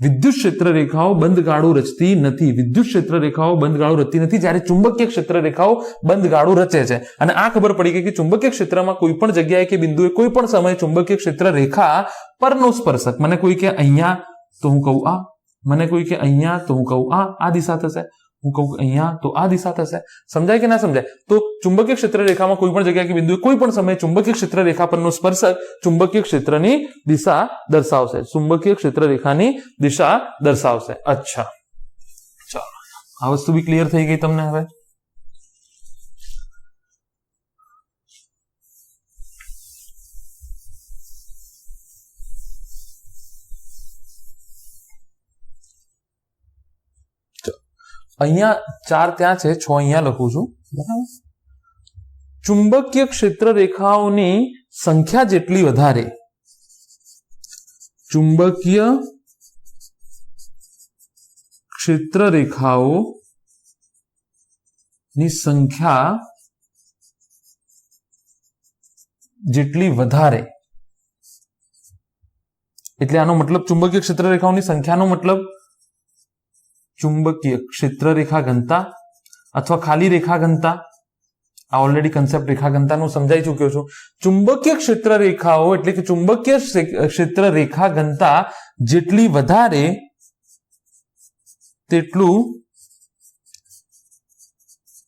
વિદ્યુત ક્ષેત્ર રેખાઓ બંધગાળો રચતી નથી. વિદ્યુત ક્ષેત્ર રેખાઓ બંધગાળો રચતી નથી, જ્યારે ચુંબકીય ક્ષેત્ર રેખાઓ બંધગાળો રચે છે. અને આ ખબર પડી ગઈ કે ચુંબકીય ક્ષેત્રમાં કોઈ પણ જગ્યાએ કે બિંદુએ કોઈ પણ સમયે ચુંબકીય ક્ષેત્ર રેખા પરનો સ્પર્શક, મને કોઈ કે અહીંયા તો હું કહું આ, મને કોઈ કે અહીંયા તો હું કહું આ દિશા થશે, હું કહું અહીંયા તો આ દિશા થશે. સમજાય કે ના સમજાય? તો ચુંબકીય ક્ષેત્ર રેખામાં કોઈ પણ જગ્યાએ કે બિંદુએ કોઈ પણ સમયે ચુંબકીય ક્ષેત્ર રેખા પરનો સ્પર્શક ચુંબકીય ક્ષેત્રની દિશા દર્શાવશે. ચુંબકીય ક્ષેત્ર રેખાની દિશા દર્શાવશે. અચ્છા, ચાલો, આ વસ્તુ બી ક્લિયર થઈ ગઈ તમને હવે? અહીંયા 4 ત્યાં છે, 6 અહીંયા લખું છું. બરાબર. ચુંબકીય ક્ષેત્ર રેખાઓની સંખ્યા જેટલી વધારે, ચુંબકીય ક્ષેત્ર રેખાઓની સંખ્યા જેટલી વધારે, એટલે આનો મતલબ ચુંબકીય ક્ષેત્ર રેખાઓની સંખ્યાનો મતલબ ચુંબકીય ક્ષેત્ર રેખા ઘનતા અથવા ખાલી રેખા ઘનતા. આ ઓલરેડી કન્સેપ્ટ રેખા ઘનતાનું સમજાઈ ચૂક્યો છું. ચુંબકીય ક્ષેત્ર રેખાઓ એટલે કે ચુંબકીય ક્ષેત્ર રેખા ઘનતા જેટલી વધારે તેટલું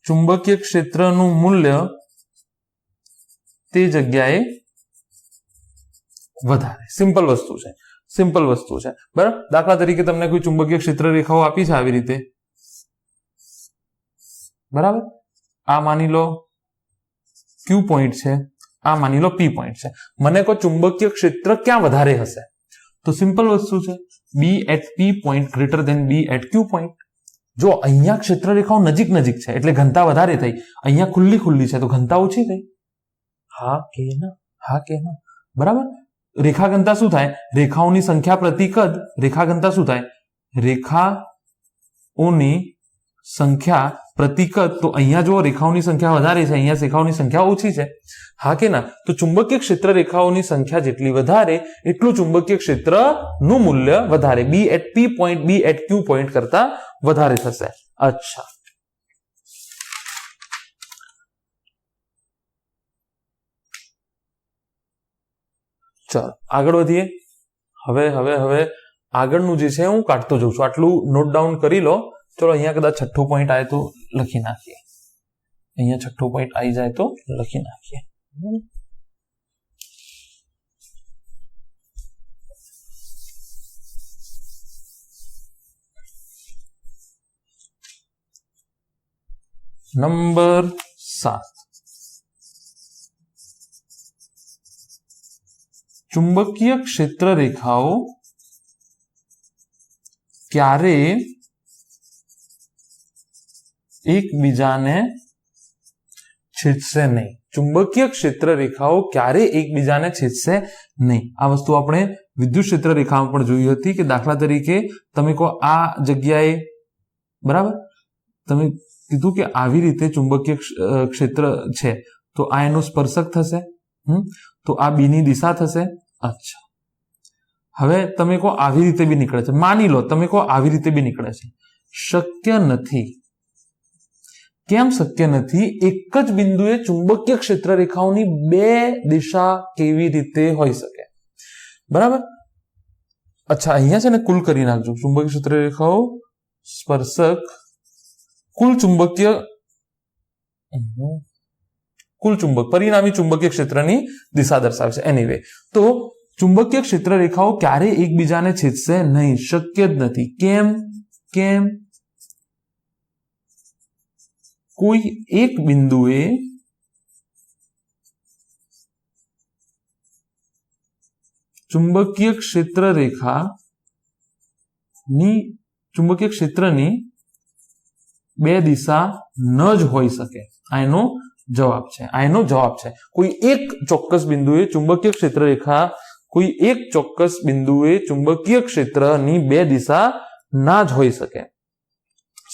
ચુંબકીય ક્ષેત્રનું મૂલ્ય તે જગ્યાએ વધારે. સિમ્પલ વસ્તુ છે, સિમ્પલ વસ્તુ છે. બરાબર. દાખલા તરીકે તમને કોઈ ચુંબકીય ક્ષેત્ર રેખાઓ આપી છે આવી રીતે. બરાબર. આ માની લો ક્યુ પોઈન્ટ છે, આ માની લો પી પોઈન્ટ છે. મને કોઈ ચુંબકીય ક્ષેત્ર ક્યાં વધારે હશે? તો સિમ્પલ વસ્તુ છે, B at P point greater than B at Q point. જો અહીંયા ક્ષેત્ર રેખાઓ નજીક નજીક છે એટલે ઘનતા વધારે થઈ, અહીંયા ખુલ્લી ખુલ્લી છે તો ઘનતા ઓછી થઈ. હા કે ના? હા કે ના? બરાબર. રેખા ઘનતા શું થાય? રેખાઓની સંખ્યા પ્રતિ કદ. રેખા ઘનતા શું થાય? રેખાઓની સંખ્યા પ્રતિ કદ. તો અહીંયા જો રેખાઓની સંખ્યા વધારે છે, અહીંયા રેખાઓની સંખ્યા ઓછી છે. હા કે ના? તો ચુંબકીય ક્ષેત્ર રેખાઓની સંખ્યા જેટલી વધારે એટલું ચુંબકીય ક્ષેત્રનું મૂલ્ય વધારે, B at P point B at Q point કરતા વધારે થશે. અચ્છા, ચાલો આગળ વધીએ. હવે આગળનું જે છે હું કાઢતો જઉં છું. આટલું નોટ ડાઉન કરી લો. ચલો અહીંયા કદાચ 6થો પોઈન્ટ આવે તો લખી નાખીએ. અહીંયા 6થો પોઈન્ટ આવી જાય તો લખી નાખીએ. નંબર 7, ચુંબકીય ક્ષેત્ર રેખાઓ ક્યારે એકબીજાને છેદશે નહીં. ચુંબકીય ક્ષેત્ર રેખાઓ ક્યારે એકબીજાને છેદશે નહીં. આ વસ્તુ આપણે વિદ્યુત ક્ષેત્ર રેખામાં પણ જોઈ હતી કે દાખલા તરીકે તમે કહો આ જગ્યાએ, બરાબર, તમે કીધું કે આવી રીતે ચુંબકીય ક્ષેત્ર છે તો આ એનો સ્પર્શક થશે, તો આ બી ની દિશા થશે. અચ્છા, હવે તમે કહો આવી રીતે બી નીકળે છે, માની લો તમે કહો આવી રીતે બી નીકળે છે. શક્ય નથી. કેમ શક્ય નથી? એક જ બિંદુએ ચુંબકીય ક્ષેત્ર રેખાઓની બે દિશા કેવી રીતે હોઈ શકે? બરાબર. અચ્છા, અહીંયા છે ને કુલ કરી નાખજો. ચુંબકીય ક્ષેત્ર રેખાઓ સ્પર્શક કુલ ચુંબક પરિણામી ચુંબકીય ક્ષેત્રની દિશા દર્શાવે છે. એનીવે, તો ચુંબકીય ક્ષેત્ર રેખાઓ ક્યારે એકબીજાને છેદશે નહીં. શક્ય જ નથી. કેમ? કોઈ એક બિંદુએ ચુંબકીય ક્ષેત્ર રેખા ની ચુંબકીય ક્ષેત્રની બે દિશા ન જ હોઈ શકે. આ એનો જવાબ છે. આ એનો જવાબ છે. કોઈ એક ચોક્કસ બિંદુએ ચુંબકીય ક્ષેત્ર રેખા કોઈ એક ચોક્કસ બિંદુએ ચુંબકીય ક્ષેત્રની બે દિશા ના જ હોઈ શકે.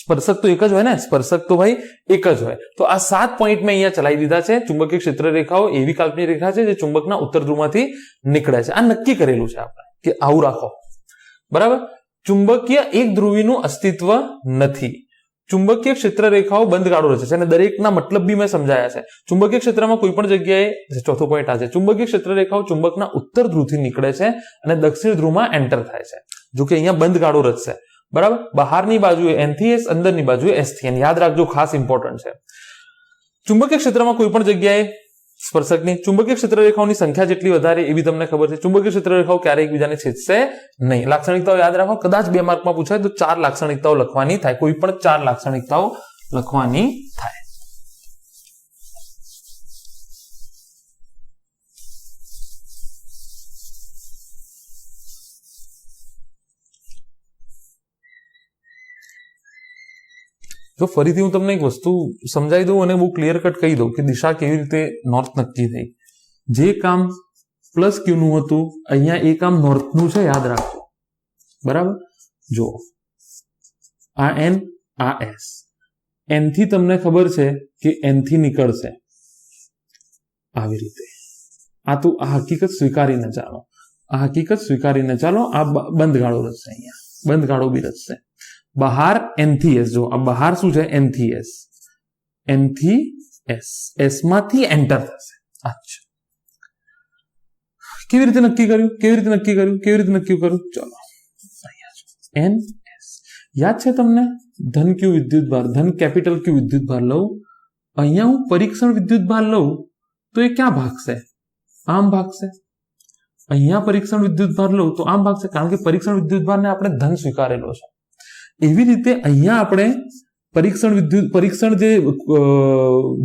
સ્પર્શક તો એક જ હોય ને, સ્પર્શક તો ભાઈ એક જ હોય. તો આ 7 પોઈન્ટ મેં અહીંયા ચલાવી દીધા છે. ચુંબકીય ક્ષેત્ર રેખાઓ એવી કાલ્પનિક રેખા છે જે ચુંબકના ઉત્તર ધ્રુવમાંથી નીકળે છે. આ નક્કી કરેલું છે આપણે કે આવું રાખો. બરાબર. ચુંબકીય એક ધ્રુવીનું અસ્તિત્વ નથી. ચુંબકીય ક્ષેત્ર રેખાઓ બંધગાળો રચે છે અને દરેકના મતલબ બી મેં સમજાયા છે. ચુંબકીય ક્ષેત્રમાં કોઈ પણ જગ્યાએ, ચોથો પોઈન્ટ આ છે, ચુંબકીય ક્ષેત્ર રેખાઓ ચુંબકના ઉત્તર ધ્રુવથી નીકળે છે અને દક્ષિણ ધ્રુવમાં એન્ટર થાય છે. જો કે અહીંયા બંધગાળો રચશે. બરાબર. બહારની બાજુએ N થી S, અંદરની બાજુએ S થી N. યાદ રાખજો, ખાસ ઇમ્પોર્ટન્ટ છે. ચુંબકીય ક્ષેત્રમાં કોઈ પણ જગ્યાએ સ્પર્શકની ચુંબકીય ક્ષેત્ર રેખાઓની સંખ્યા જેટલી વધારે એવી તમને ખબર છે. ચુંબકીય ક્ષેત્ર રેખાઓ ક્યારેય એકબીજાને છેદશે નહીં. લાક્ષણિકતાઓ યાદ રાખો. કદાચ 2 માર્કમાં પૂછાય તો 4 લાક્ષણિકતાઓ લખવાની થાય. કોઈ પણ 4 લાક્ષણિકતાઓ લખવાની થાય. તો ફરીથી હું તમને એક વસ્તુ સમજાવી દઉં અને બહુ ક્લિયર કટ કહી દઉં કે દિશા કેવી રીતે નોર્થ નક્કી થઈ. જે કામ પ્લસ ક્યુ નું હતું અહીંયા એ કામ નોર્થનું છે, યાદ રાખજો. બરાબર. જો આ N, આ S. N થી તમને ખબર છે કે N થી નીકળશે આવી રીતે. આ તો આ હકીકત સ્વીકારીને ચાલો. આ હકીકત સ્વીકારીને ચાલો. આ બંધગાળો રચશે. અહીંયા બંધગાળો બી રચશે. બહાર N થી S. જો આ બહાર શું છે? N થી S. N થી S. S માંથી એન્ટર થશે. અચ્છા, કેવી રીતે નક્કી કર્યું? કેવી રીતે નક્કી કર્યું? કેવી રીતે નક્કી કર્યું? ચલો અહીંયા N S. યાદ છે તમને? ધન ક્યુ વિદ્યુત ભાર, ધન કેપિટલ ક્યુ વિદ્યુત ભાર લઉં. અહીંયા હું પરીક્ષણ વિદ્યુત ભાર લઉં તો એ ક્યાં ભાગશે? આમ ભાગશે. અહીંયા પરીક્ષણ વિદ્યુત ભાર લઉં તો આમ ભાગશે, કારણ કે પરીક્ષણ વિદ્યુત ભારને આપણે ધન સ્વીકારેલો છે. એવી રીતે અહીંયા આપણે પરીક્ષણ જે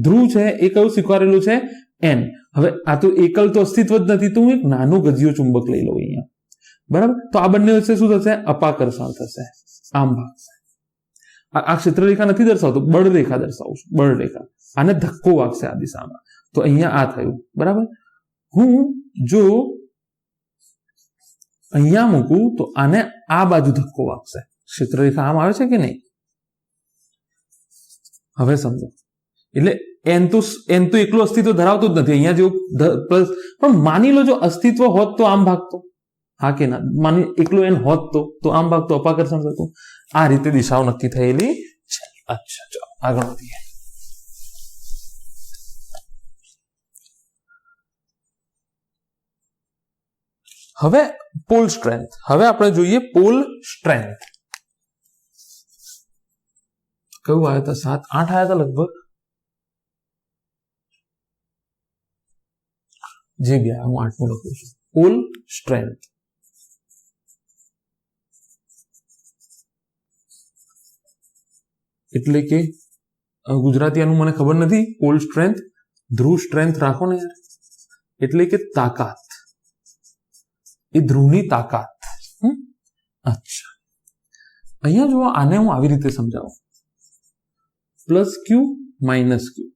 ધ્રુવ છે એ કયું સ્વીકારેલું છે? N. હવે આ તો એકલ તો અસ્તિત્વ જ નથી, તો હું એક નાનું ગજિયો ચુંબક લઈ લઉં અહીંયા. બરાબર. તો આ બંને વચ્ચે શું થશે? અપાકર્ષણ થશે. આમ ભાગશે. આ ક્ષેત્ર રેખા નથી દર્શાવતો, બળ રેખા દર્શાવું છું. બળ રેખા. આને ધક્કો વાગશે આ દિશામાં. તો અહીંયા આ થયું. બરાબર. હું જો અહીંયા મૂકું તો આને આ બાજુ ધક્કો વાગશે. ક્ષેત્ર રેખા આમ આવે છે કે નહીં? હવે સમજો. એટલે N તો એકલું અસ્તિત્વ ધરાવતું જ નથી. અહીંયા જેવું પ્લસ, પણ માની લો જો અસ્તિત્વ હોત તો આમ ભાગતો. હા કે ના? માની એકલો N હોત તો આમ ભાગતો, અપાકર્ષણ થતું. આ રીતે દિશાઓ નક્કી થયેલી છે. અચ્છા, ચાલો આગળ વધીએ. હવે પોલ સ્ટ્રેન્થ. હવે આપણે જોઈએ પોલ સ્ટ્રેન્થ. કયું આવ્યા હતા? 7, 8 આવ્યા હતા લગભગ. જે બી આવ્યા, હું 8મું લખું છું. Pole strength. એટલે કે ગુજરાતી આનું મને ખબર નથી. પોલ સ્ટ્રેન્થ, ધ્રુવ સ્ટ્રેન્થ રાખો ને યાર. એટલે કે તાકાત. એ ધ્રુવની તાકાત. અચ્છા, અહીંયા જુઓ, આને હું આવી રીતે સમજાવું. પ્લસ ક્યુ માઇનસ ક્યુ.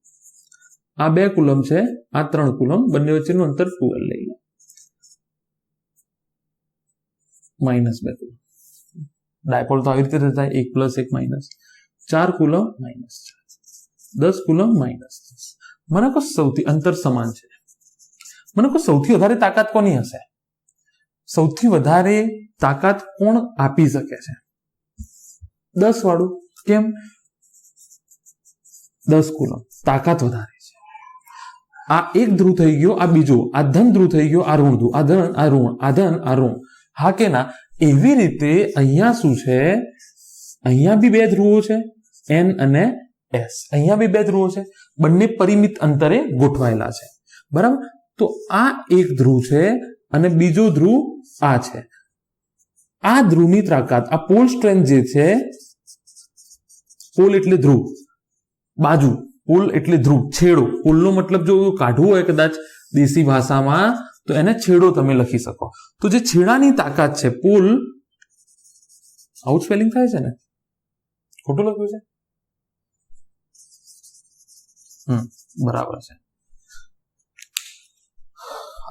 આ 2 કુલમ છે, આ 3 કુલમ. બંને વચ્ચેનું અંતર 12 લઈ લો. -2 કુલમ. ડાયપોલ તો આવી રીતે થાય, 1 પ્લસ 1 માઇનસ. 4 કુલમ -4. 10 કુલમ -10. મને કહો સૌથી અંતર સમાન છે. મને કહો સૌથી વધારે તાકાત કોની હશે? સૌથી વધારે તાકાત કોણ આપી શકે છે? 10 વાળું. કેમ? 10 કુલમ તાકાત વધારે છે. આ એક ધ્રુવ થઈ ગયો, આ બીજો, આ ધન ધ્રુવ થઈ ગયો, આ ઋણ ધ્રુવ, આ ધન, આ ઋણ, આ ધન, આ ઋણ. હા કે ના? એવી રીતે અહીંયા શું છે? અહીંયા બી 2 ધ્રુવો છે, N અને S. અહીંયા બી 2 ધ્રુવો છે. બંને પરિમિત અંતરે ગોઠવાયેલા છે. બરાબર. તો આ એક ધ્રુવ છે અને બીજો ધ્રુવ આ છે. આ ધ્રુવની તાકાત, આ પોલ સ્ટ્રેન્થ જે છે, પોલ એટલે ધ્રુવ, બાજુ, પોલ એટલે ધ્રુવ, છેડો. પોલનો મતલબ જો કાઢવું હોય કદાચ દેશી ભાષામાં તો એને છેડો તમે લખી શકો. તો જે છેડાની તાકાત છે, પોલ આઉટ સ્પેલિંગ થાય છે ને, ખોટું લખ્યું છે? બરાબર છે.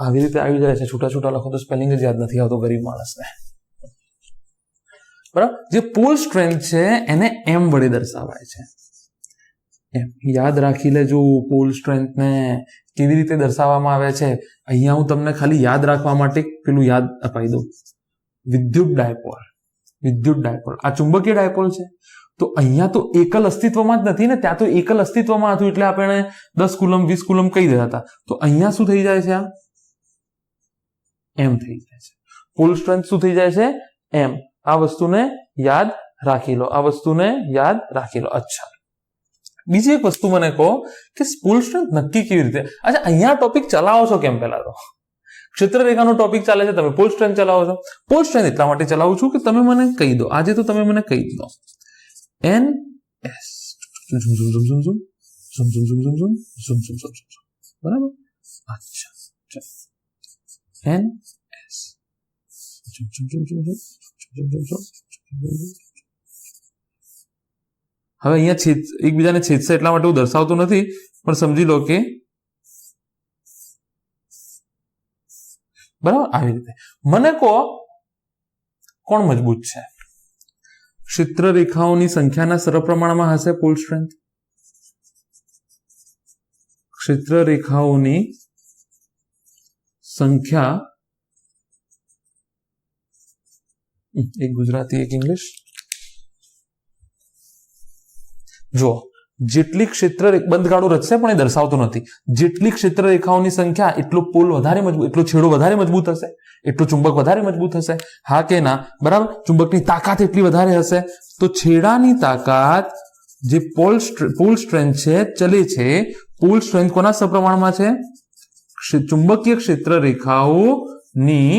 આવી રીતે આવી જાય છે, છૂટા છૂટા લખો તો સ્પેલિંગ જ યાદ નથી આવતો ગરીબ માણસને. બરાબર. જે પુલ સ્ટ્રેન્થ છે એને એમ વડે દર્શાવાય છે. એમ યાદ રાખી લેજો પુલ સ્ટ્રેન્થ ને કેવી રીતે દર્શાવવામાં આવે છે. અહીંયા હું તમને ખાલી યાદ રાખવા માટે પેલું યાદ અપાઈ દઉં. વિદ્યુત ડાયપોલ, વિદ્યુત ડાયપોલ. આ ચુંબકીય ડાયપોલ છે. તો અહીંયા તો એકલ અસ્તિત્વમાં જ નથી ને, ત્યાં તો એકલ અસ્તિત્વમાં હતું એટલે આપણે 10 કુલમ 20 કુલમ કહી દેતા હતા. તો અહીંયા શું થઈ જાય છે? આ એમ થઈ જાય છે. પુલ સ્ટ્રેન્થ શું થઈ જાય છે? એમ. આ વસ્તુને યાદ રાખી લો, આ વસ્તુને યાદ રાખી લો. અચ્છા, બીજી એક વસ્તુ મને કહો કે પુલ સ્ટ્રેન્થ નક્કી કેવી રીતે? અચ્છા, અહીંયા ટોપિક ચલાવો છો કેમ? પહેલા તો ક્ષેત્ર રેખાનો ટોપિક ચાલે છે, તમે પુલ સ્ટ્રેન્થ ચલાવો છો. પુલ સ્ટ્રેન્થ એટલા માટે ચલાવું છું કે તમે મને કહી દો, આજે તો તમે મને કહી દો એન એસ બરાબર. અચ્છા, એન એસ હવે અહીંયા એકબીજાને છેદશે એટલા માટે હું દર્શાવતો નથી, પણ સમજી લો કે બરાબર આવી રીતે. મને કહો કોણ મજબૂત છે? ક્ષેત્ર રેખાઓની સંખ્યાના સરપ્રમાણમાં હશે પુલ સ્ટ્રેન્થ. ક્ષેત્ર રેખાઓની સંખ્યા, એક ગુજરાતી એક ઇંગ્લિશ. જો જેટલી ક્ષેત્ર બંધ ગાળો રચશે પણ એ દર્શાવતો નથી. જેટલી ક્ષેત્ર રેખાઓની સંખ્યા એટલો પોલ વધારે મજબૂત, એટલો છેડો વધારે મજબૂત હશે, એટલું ચુંબક વધારે મજબૂત હશે. હા કે ના? બરાબર. ચુંબકની તાકાત એટલી વધારે હશે. તો છેડાની તાકાત જે પુલ સ્ટ્રેન્થ છે ચલે છે. પુલ સ્ટ્રેન્થ કોના સપ્રમાણમાં છે? ચુંબકીય ક્ષેત્ર રેખાઓની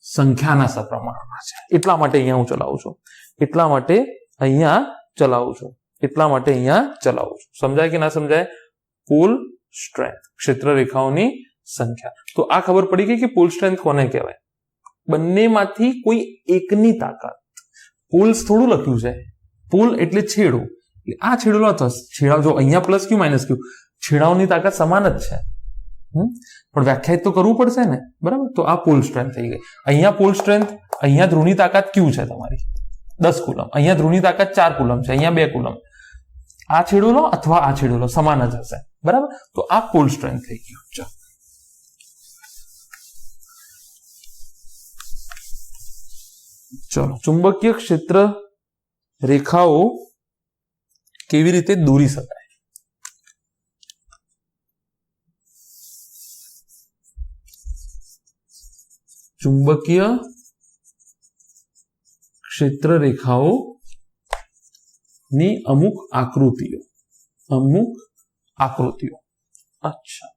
સંખ્યાના સપ્રમાણમાં છે. એટલા માટે અહીંયા હું ચલાવું છું, એટલા માટે અહીંયા ચલાવું છું, એટલા માટે અહીંયા ચલાવું છું. સમજાય કે ના સમજાય? પુલ સ્ટ્રેન્થ, ક્ષેત્ર રેખાઓની સંખ્યા. તો આ ખબર પડી ગઈ કે પુલ સ્ટ્રેન્થ કોને કહેવાય? બંનેમાંથી કોઈ એકની તાકાત. પુલ્સ થોડું લખ્યું છે, પુલ એટલે છેડો. આ છેડો અથવા છેડા, જો અહીંયા પ્લસ ક્યુ માઇનસ ક્યુ, છેડાઓની તાકાત સમાન જ છે, પણ વ્યાખ્યાયિત તો કરવું પડશે ને. બરાબર. તો આ પુલ સ્ટ્રેન્થ થઈ ગઈ. અહીંયા પુલ સ્ટ્રેન્થ, અહીંયા ધ્રુવની તાકાત ક્યુ છે તમારી 10 કુલમ, અહીંયા ધ્રુવની તાકાત 4 કુલમ છે, અહીંયા 2 કુલમ. આ છેડો લો અથવા આ છેડો લો, સમાન જ હશે. બરાબર. તો આ પુલ સ્ટ્રેન્થ થઈ ગયું. ચલો, ચુંબકીય ક્ષેત્ર રેખાઓ કેવી રીતે દોરી શકાય? ચુંબકીય ક્ષેત્ર રેખાઓ ની અમુક આકૃતિઓ, અમુક આકૃતિઓ. અચ્છા,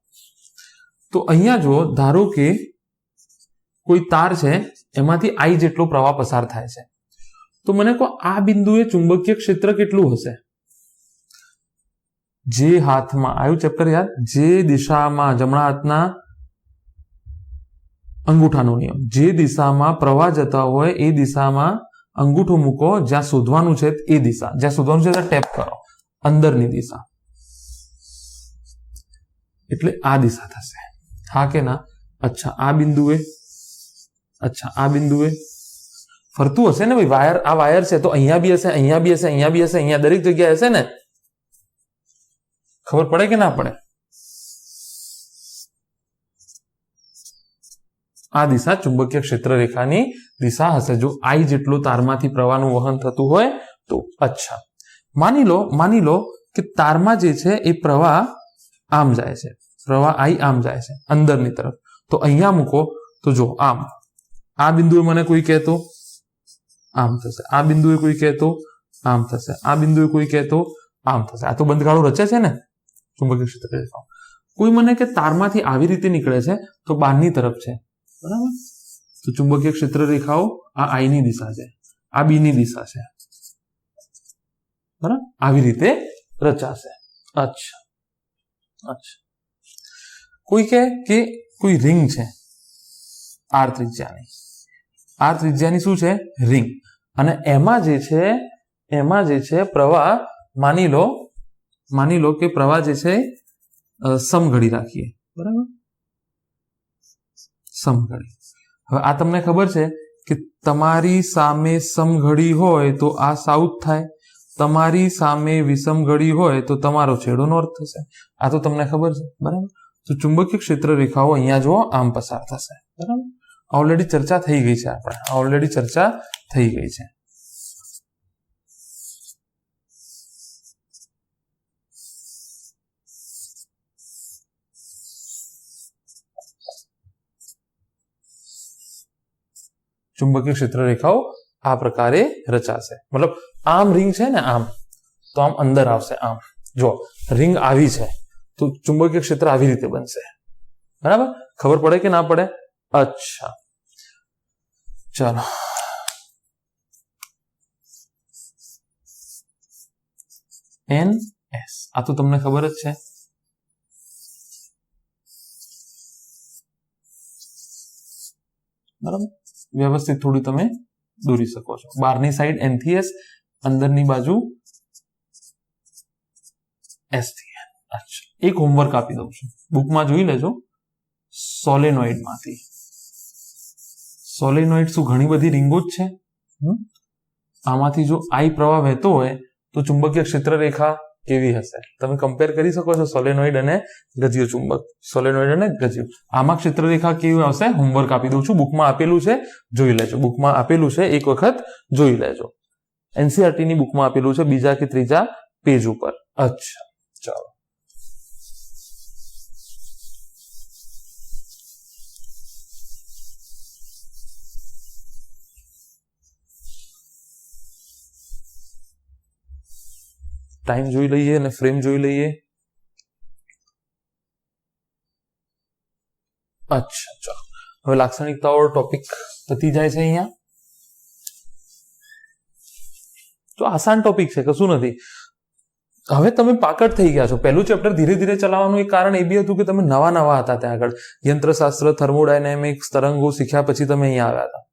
તો અહીંયા જો ધારો કે કોઈ તાર છે, એમાંથી I જેટલો પ્રવાહ પસાર થાય છે. તો મને કહો આ બિંદુએ ચુંબકીય ક્ષેત્ર કેટલું હશે? જે હાથમાં આવ્યું ચેપ્ટર યાદ, જે દિશામાં, જમણા હાથના અંગૂઠાનો નિયમ, જે દિશામાં પ્રવાહ જતા હોય એ દિશામાં અંગૂઠો મૂકો. જ્યાં શોધવાનું છે એ દિશા, જ્યાં શોધવાનું છે ત્યાં ટેપ કરો, અંદરની દિશા, એટલે આ દિશા થશે. હા કે ના? અચ્છા, આ બિંદુએ, અચ્છા આ બિંદુએ ફરતું હશે ને ભાઈ, વાયર, આ વાયર છે તો અહીંયા બી હશે, અહીંયા બી હશે, અહીંયા બી હશે, અહીંયા દરેક જગ્યાએ હશે ને. ખબર પડે કે ના પડે? આ દિશા ચુંબકીય ક્ષેત્ર રેખાની દિશા હશે જો I જેટલું તારમાંથી પ્રવાહનું વહન થતું હોય તો. અચ્છા, માની લો કે તારમાં જે છે એ પ્રવાહ આમ જાય છે, પ્રવાહ I આમ જાય છે અંદરની તરફ. તો અહીંયા મૂકો તો જો આમ, આ બિંદુએ મને કોઈ કહેતો આમ થશે, આ બિંદુએ કોઈ કહેતો આમ થશે, આ બિંદુએ કોઈ કહેતો આમ થશે. આ તો બંધગાળો રચે છે ને ચુંબકીય ક્ષેત્ર રેખાઓ. કોઈ મને કે તારમાંથી આવી રીતે નીકળે છે તો બહારની તરફ છે. બરાબર. તો ચુંબકીય ક્ષેત્ર રેખાઓ આ I ની દિશા છે, આ B ની દિશા છે. બરાબર, આવી રીતે રચાશે. અચ્છા, અચ્છા. કોઈ કે કોઈ રિંગ છે R ત્રિજ્યાની, R ત્રિજ્યાની શું છે? રિંગ. અને એમાં જે છે પ્રવાહ માની લો કે પ્રવાહ જે છે સમઘડી રાખીએ, બરાબર, સમઘડી. હવે આ તમને ખબર છે કે તમારી સામે સમઘડી હોય તો આ સાઉથ થાય, તમારી સામે વિષમઘડી હોય તો તમારો છેડો નોર્થ થશે. આ તો તમને ખબર છે, બરાબર. તો ચુંબકીય ક્ષેત્ર રેખાઓ અહીંયા જો આમ પસાર થશે, બરાબર. ઓલરેડી ચર્ચા થઈ ગઈ છે, ચુંબકીય ક્ષેત્ર રેખાઓ આ પ્રકારે રચાશે. મતલબ આમ રિંગ છે ને, આમ તો આમ અંદર આવશે, આમ જો રિંગ આવી છે તો ચુંબકીય ક્ષેત્ર આવી રીતે બનશે, બરાબર. ખબર પડે કે ના પડે? અચ્છા, ચાલો. NS આ તો તમને ખબર જ છે. બરાબર, વ્યવસ્થિત થોડું તમે દોરી શકો છો. બહારની સાઈડ N થી S, અંદરની બાજુ S થી N. અચ્છા, એક હોમવર્ક આપી દઉં છું, બુકમાં જોઈ લેજો. સોલેનોઇડમાંથી શું ઘણી બધી રીંગો જ છે. આમાંથી જો I પ્રવાહ વહેતો હોય તો ચુંબકીય ક્ષેત્ર રેખા કેવી હશે? તમે કમ્પેર કરી શકો છો સોલેનોઇડ અને ગજ્યો ચુંબક, સોલેનોઇડ અને ગજ્યો. આમાં ક્ષેત્ર રેખા કેવી આવશે? હોમવર્ક આપી દઉં છું, બુકમાં આપેલું છે, જોઈ લેજો. બુકમાં આપેલું છે, એક વખત જોઈ લેજો. NCERT ની બુકમાં આપેલું છે, બીજા કે ત્રીજા પેજ ઉપર. અચ્છા, ચાલો. ટાઈમ જોઈ લઈએ અને ફ્રેમ જોઈ લઈએ. અચ્છા, ચાલો. હવે લાક્ષણિકતાઓ ટોપિક પતી જાય છે અહીંયા. તો આસાન ટોપિક છે, કશું નથી. હવે તમે પાકડ થઈ ગયા છો. પહેલું ચેપ્ટર ધીરે ધીરે ચલાવવાનું એક કારણ એ બી હતું કે તમે નવા હતા ત્યાં આગળ. યંત્રશાસ્ત્ર, થર્મોડાયનેમિક્સ, તરંગો શીખ્યા પછી તમે અહીંયા આવ્યા હતા.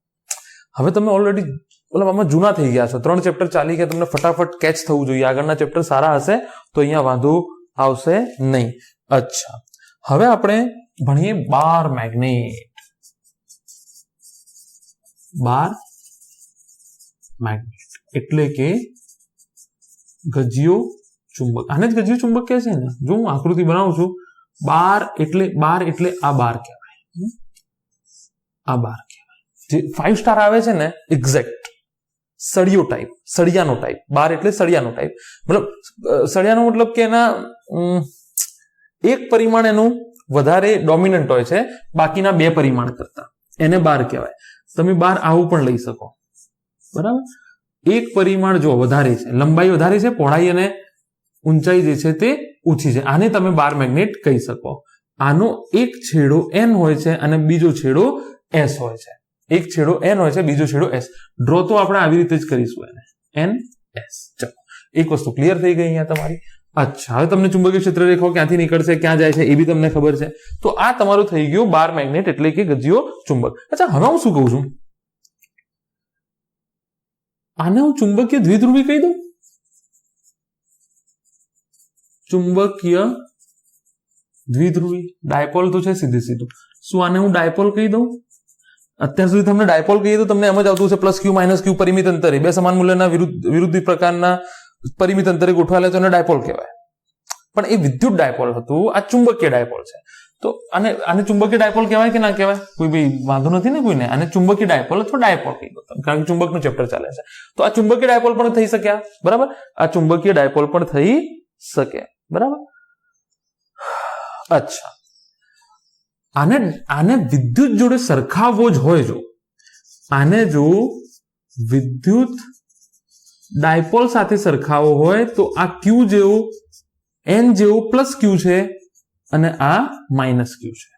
હવે તમે ઓલરેડી આમાં જૂના થઈ ગયા છો. 3 ચેપ્ટર ચાલી ગયા, તમને ફટાફટ કેચ થવું જોઈએ. આગળના ચેપ્ટર સારા હશે તો અહીંયા વાંધો આવશે નહીં. અચ્છા, હવે આપણે ભણીએ બાર મેગ્નેટ. બાર મેગ્નેટ એટલે કે ગજ્યો ચુંબક. આને જ ગજ્યો ચુંબક કહે છે ને. જો હું આકૃતિ બનાવું છું, બાર એટલે આ બાર કહેવાય, આ બાર કહેવાય. જે 5 સ્ટાર આવે છે ને, એક્ઝેક્ટ સળિયો ટાઈપ, સળિયાનો ટાઈપ. બાર એટલે સળિયાનો ટાઈપ. મતલબ સળિયાનો મતલબ કે એના એક પરિમાણ એનું વધારે ડોમિનન્ટ હોય છે બાકીના 2 પરિમાણ કરતા, એને બાર કહેવાય. તમે બાર આવું પણ લઈ શકો, બરાબર. એક પરિમાણ જો વધારે છે, લંબાઈ વધારે છે, પહોળાઈ અને ઊંચાઈ જે છે તે ઓછી છે, આને તમે બાર મેગ્નેટ કહી શકો. આનો એક છેડો N હોય છે અને બીજો છેડો S હોય છે. એક છેડો N હોય છે, બીજો છેડો S. ડ્રો તો આપણે આવી રીતે જ કરીશું એને, NS. ચાલો, એક વસ્તુ ક્લિયર થઈ ગઈ અહીંયા તમારી. અચ્છા, હવે તમને ચુંબકીય ક્ષેત્ર રેખાઓ ક્યાંથી નીકળશે, ક્યાં જાય છે એ બી તમને ખબર છે. તો આ તમારું થઈ ગયું બાર મેગ્નેટ એટલે કે ગજ્યો ચુંબક. અચ્છા, હવે હું શું કહું છું, આને હું ચુંબકીય દ્વિધ્રુવી કહી દઉં. ચુંબકીય દ્વિધ્રુવી, ડાયપોલ તો છે સીધું. શું આને હું ડાયપોલ કહી દઉં? અત્યાર સુધી તમને ડાયપોલ કહીએ તો તમને એમ જ આવતું છે પ્લસ ક્યુ માઇનસ ક્યુ પરિમિત અંતરે, 2 સમાન મૂલ્યના વિરુદ્ધ પ્રકારના પરિમિત અંતરે ગોઠવાયેલા છે, એને ડાયપોલ કહેવાય. પણ એ વિદ્યુત ડાયપોલ હતું, આ ચુંબકીય ડાયપોલ છે. તો આને ચુંબકીય ડાયપોલ કહેવાય કે ના કહેવાય? કોઈ ભાઈ વાંધો નથી ને કોઈને? આને ચુંબકીય ડાયપોલ અથવા ડાયપોલ કહી દો, કારણ કે ચુંબકનું ચેપ્ટર ચાલે છે. તો આ ચુંબકીય ડાયપોલ પણ થઈ શક્યા, બરાબર. આ ચુંબકીય ડાયપોલ પણ થઈ શકે, બરાબર. અચ્છા, આને વિદ્યુત જોડે સરખાવવો જ હોય, જો આને જો વિદ્યુત ડાયપોલ સાથે સરખાવવો હોય તો આ ક્યુ જેવું N જેવું પ્લસ ક્યુ છે અને આ માઇનસ ક્યુ છે.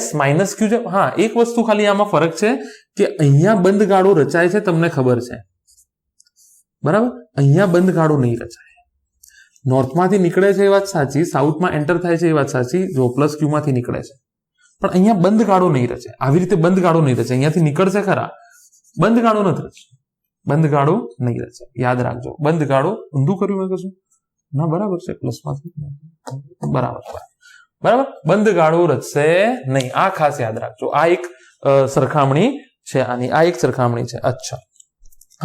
S માઇનસ ક્યુ છે. હા, એક વસ્તુ ખાલી આમાં ફરક છે કે અહીંયા બંધ ગાળો રચાય છે, તમને ખબર છે, બરાબર. અહીંયા બંધ ગાળો નહીં રચાય. નોર્થમાંથી નીકળે છે એ વાત સાચી, સાઉથમાં એન્ટર થાય છે એ વાત સાચી, જો પ્લસ ક્યુ માંથી નીકળે છે, પણ અહીંયા બંધ ગાળો નહીં રચે. આવી રીતે બંધ ગાળો નહીં રચે. અહીંયાથી નીકળશે ખરા, બંધ ગાળો નથી રચે. બંધગાળો નહીં રચે, યાદ રાખજો. બંધગાળો ઊંધું કર્યું મેં કશું ના, બરાબર છે, પ્લસમાંથી બરાબર બરાબર. બંધગાળો રચશે નહીં, આ ખાસ યાદ રાખજો. આ એક સરખામણી છે આની, આ એક સરખામણી છે. અચ્છા,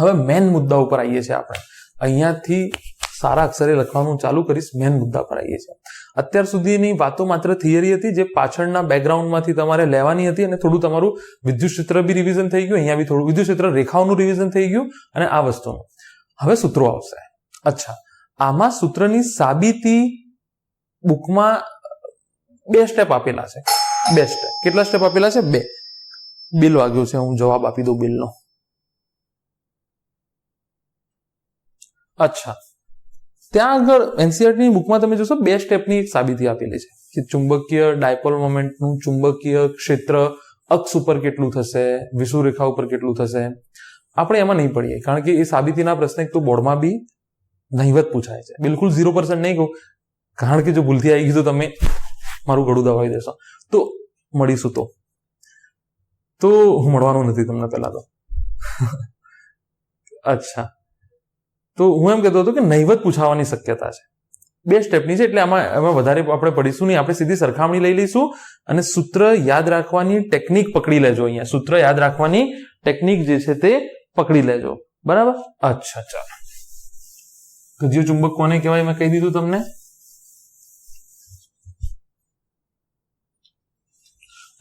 હવે મેન મુદ્દા ઉપર આવીએ છીએ આપણે. અહીંયાથી સારા અક્ષરે લખવાનું ચાલુ કરીશ, મેન મુદ્દા પર આવીએ છીએ. અત્યાર સુધીની વાતો માત્ર થિયરી હતી, જે પાછળના બેકગ્રાઉન્ડમાંથી તમારે લેવાની હતી, અને થોડું તમારું વિદ્યુત ક્ષેત્ર બી રિવિઝન થઈ ગયું, અહીંયા બી થોડું વિદ્યુત ક્ષેત્ર રેખાઓનું રિવિઝન થઈ ગયું, અને આ વસ્તુનું. હવે સૂત્રો આવશે. અચ્છા, આમાં સૂત્રની સાબિતી બુકમાં 2 સ્ટેપ આપેલા છે. 2 સ્ટેપ. કેટલા સ્ટેપ આપેલા છે? 2. બિલ વાગ્યો છે, હું જવાબ આપી દઉં બિલનો. અચ્છા, ત્યાં આગળ એનસીઈઆરટી ની બુકમાં તમે જોશો 2 સ્ટેપની એક સાબિતી આપેલી છે કે ચુંબકીય ડાયપોલ મોમેન્ટનું ચુંબકીય ક્ષેત્ર અક્ષ ઉપર કેટલું થશે, વિષુવરેખા ઉપર કેટલું થશે. આપણે એમાં નહીં પડીએ, કારણ કે એ સાબિતીના પ્રશ્ન એક તો બોર્ડમાં બી નહીવત પૂછાય છે. બિલકુલ 0% નહીં કહું, કારણ કે જો ભૂલથી આવી ગયું તો તમે મારું ગળું દબાવી દેશો. તો મળીશું તો હું મળવાનું નથી તમને પહેલા તો. અચ્છા, તો હું એમ કહેતો હતો કે નહીવત પૂછાવાની શક્યતા છે. 2 સ્ટેપની છે, એટલે એમાં વધારે આપણે પડીશું નહીં. આપણે સીધી સરખામણી લઈ લઈશું, અને સૂત્ર યાદ રાખવાની ટેકનિક પકડી લેજો. અહીંયા સૂત્ર યાદ રાખવાની ટેકનિક જે છે તે પકડી લેજો. બરાબર? અચ્છા, ચાલો. ગજ્યો ચુંબક કોને કહેવાય મેં કહી દીધું તમને.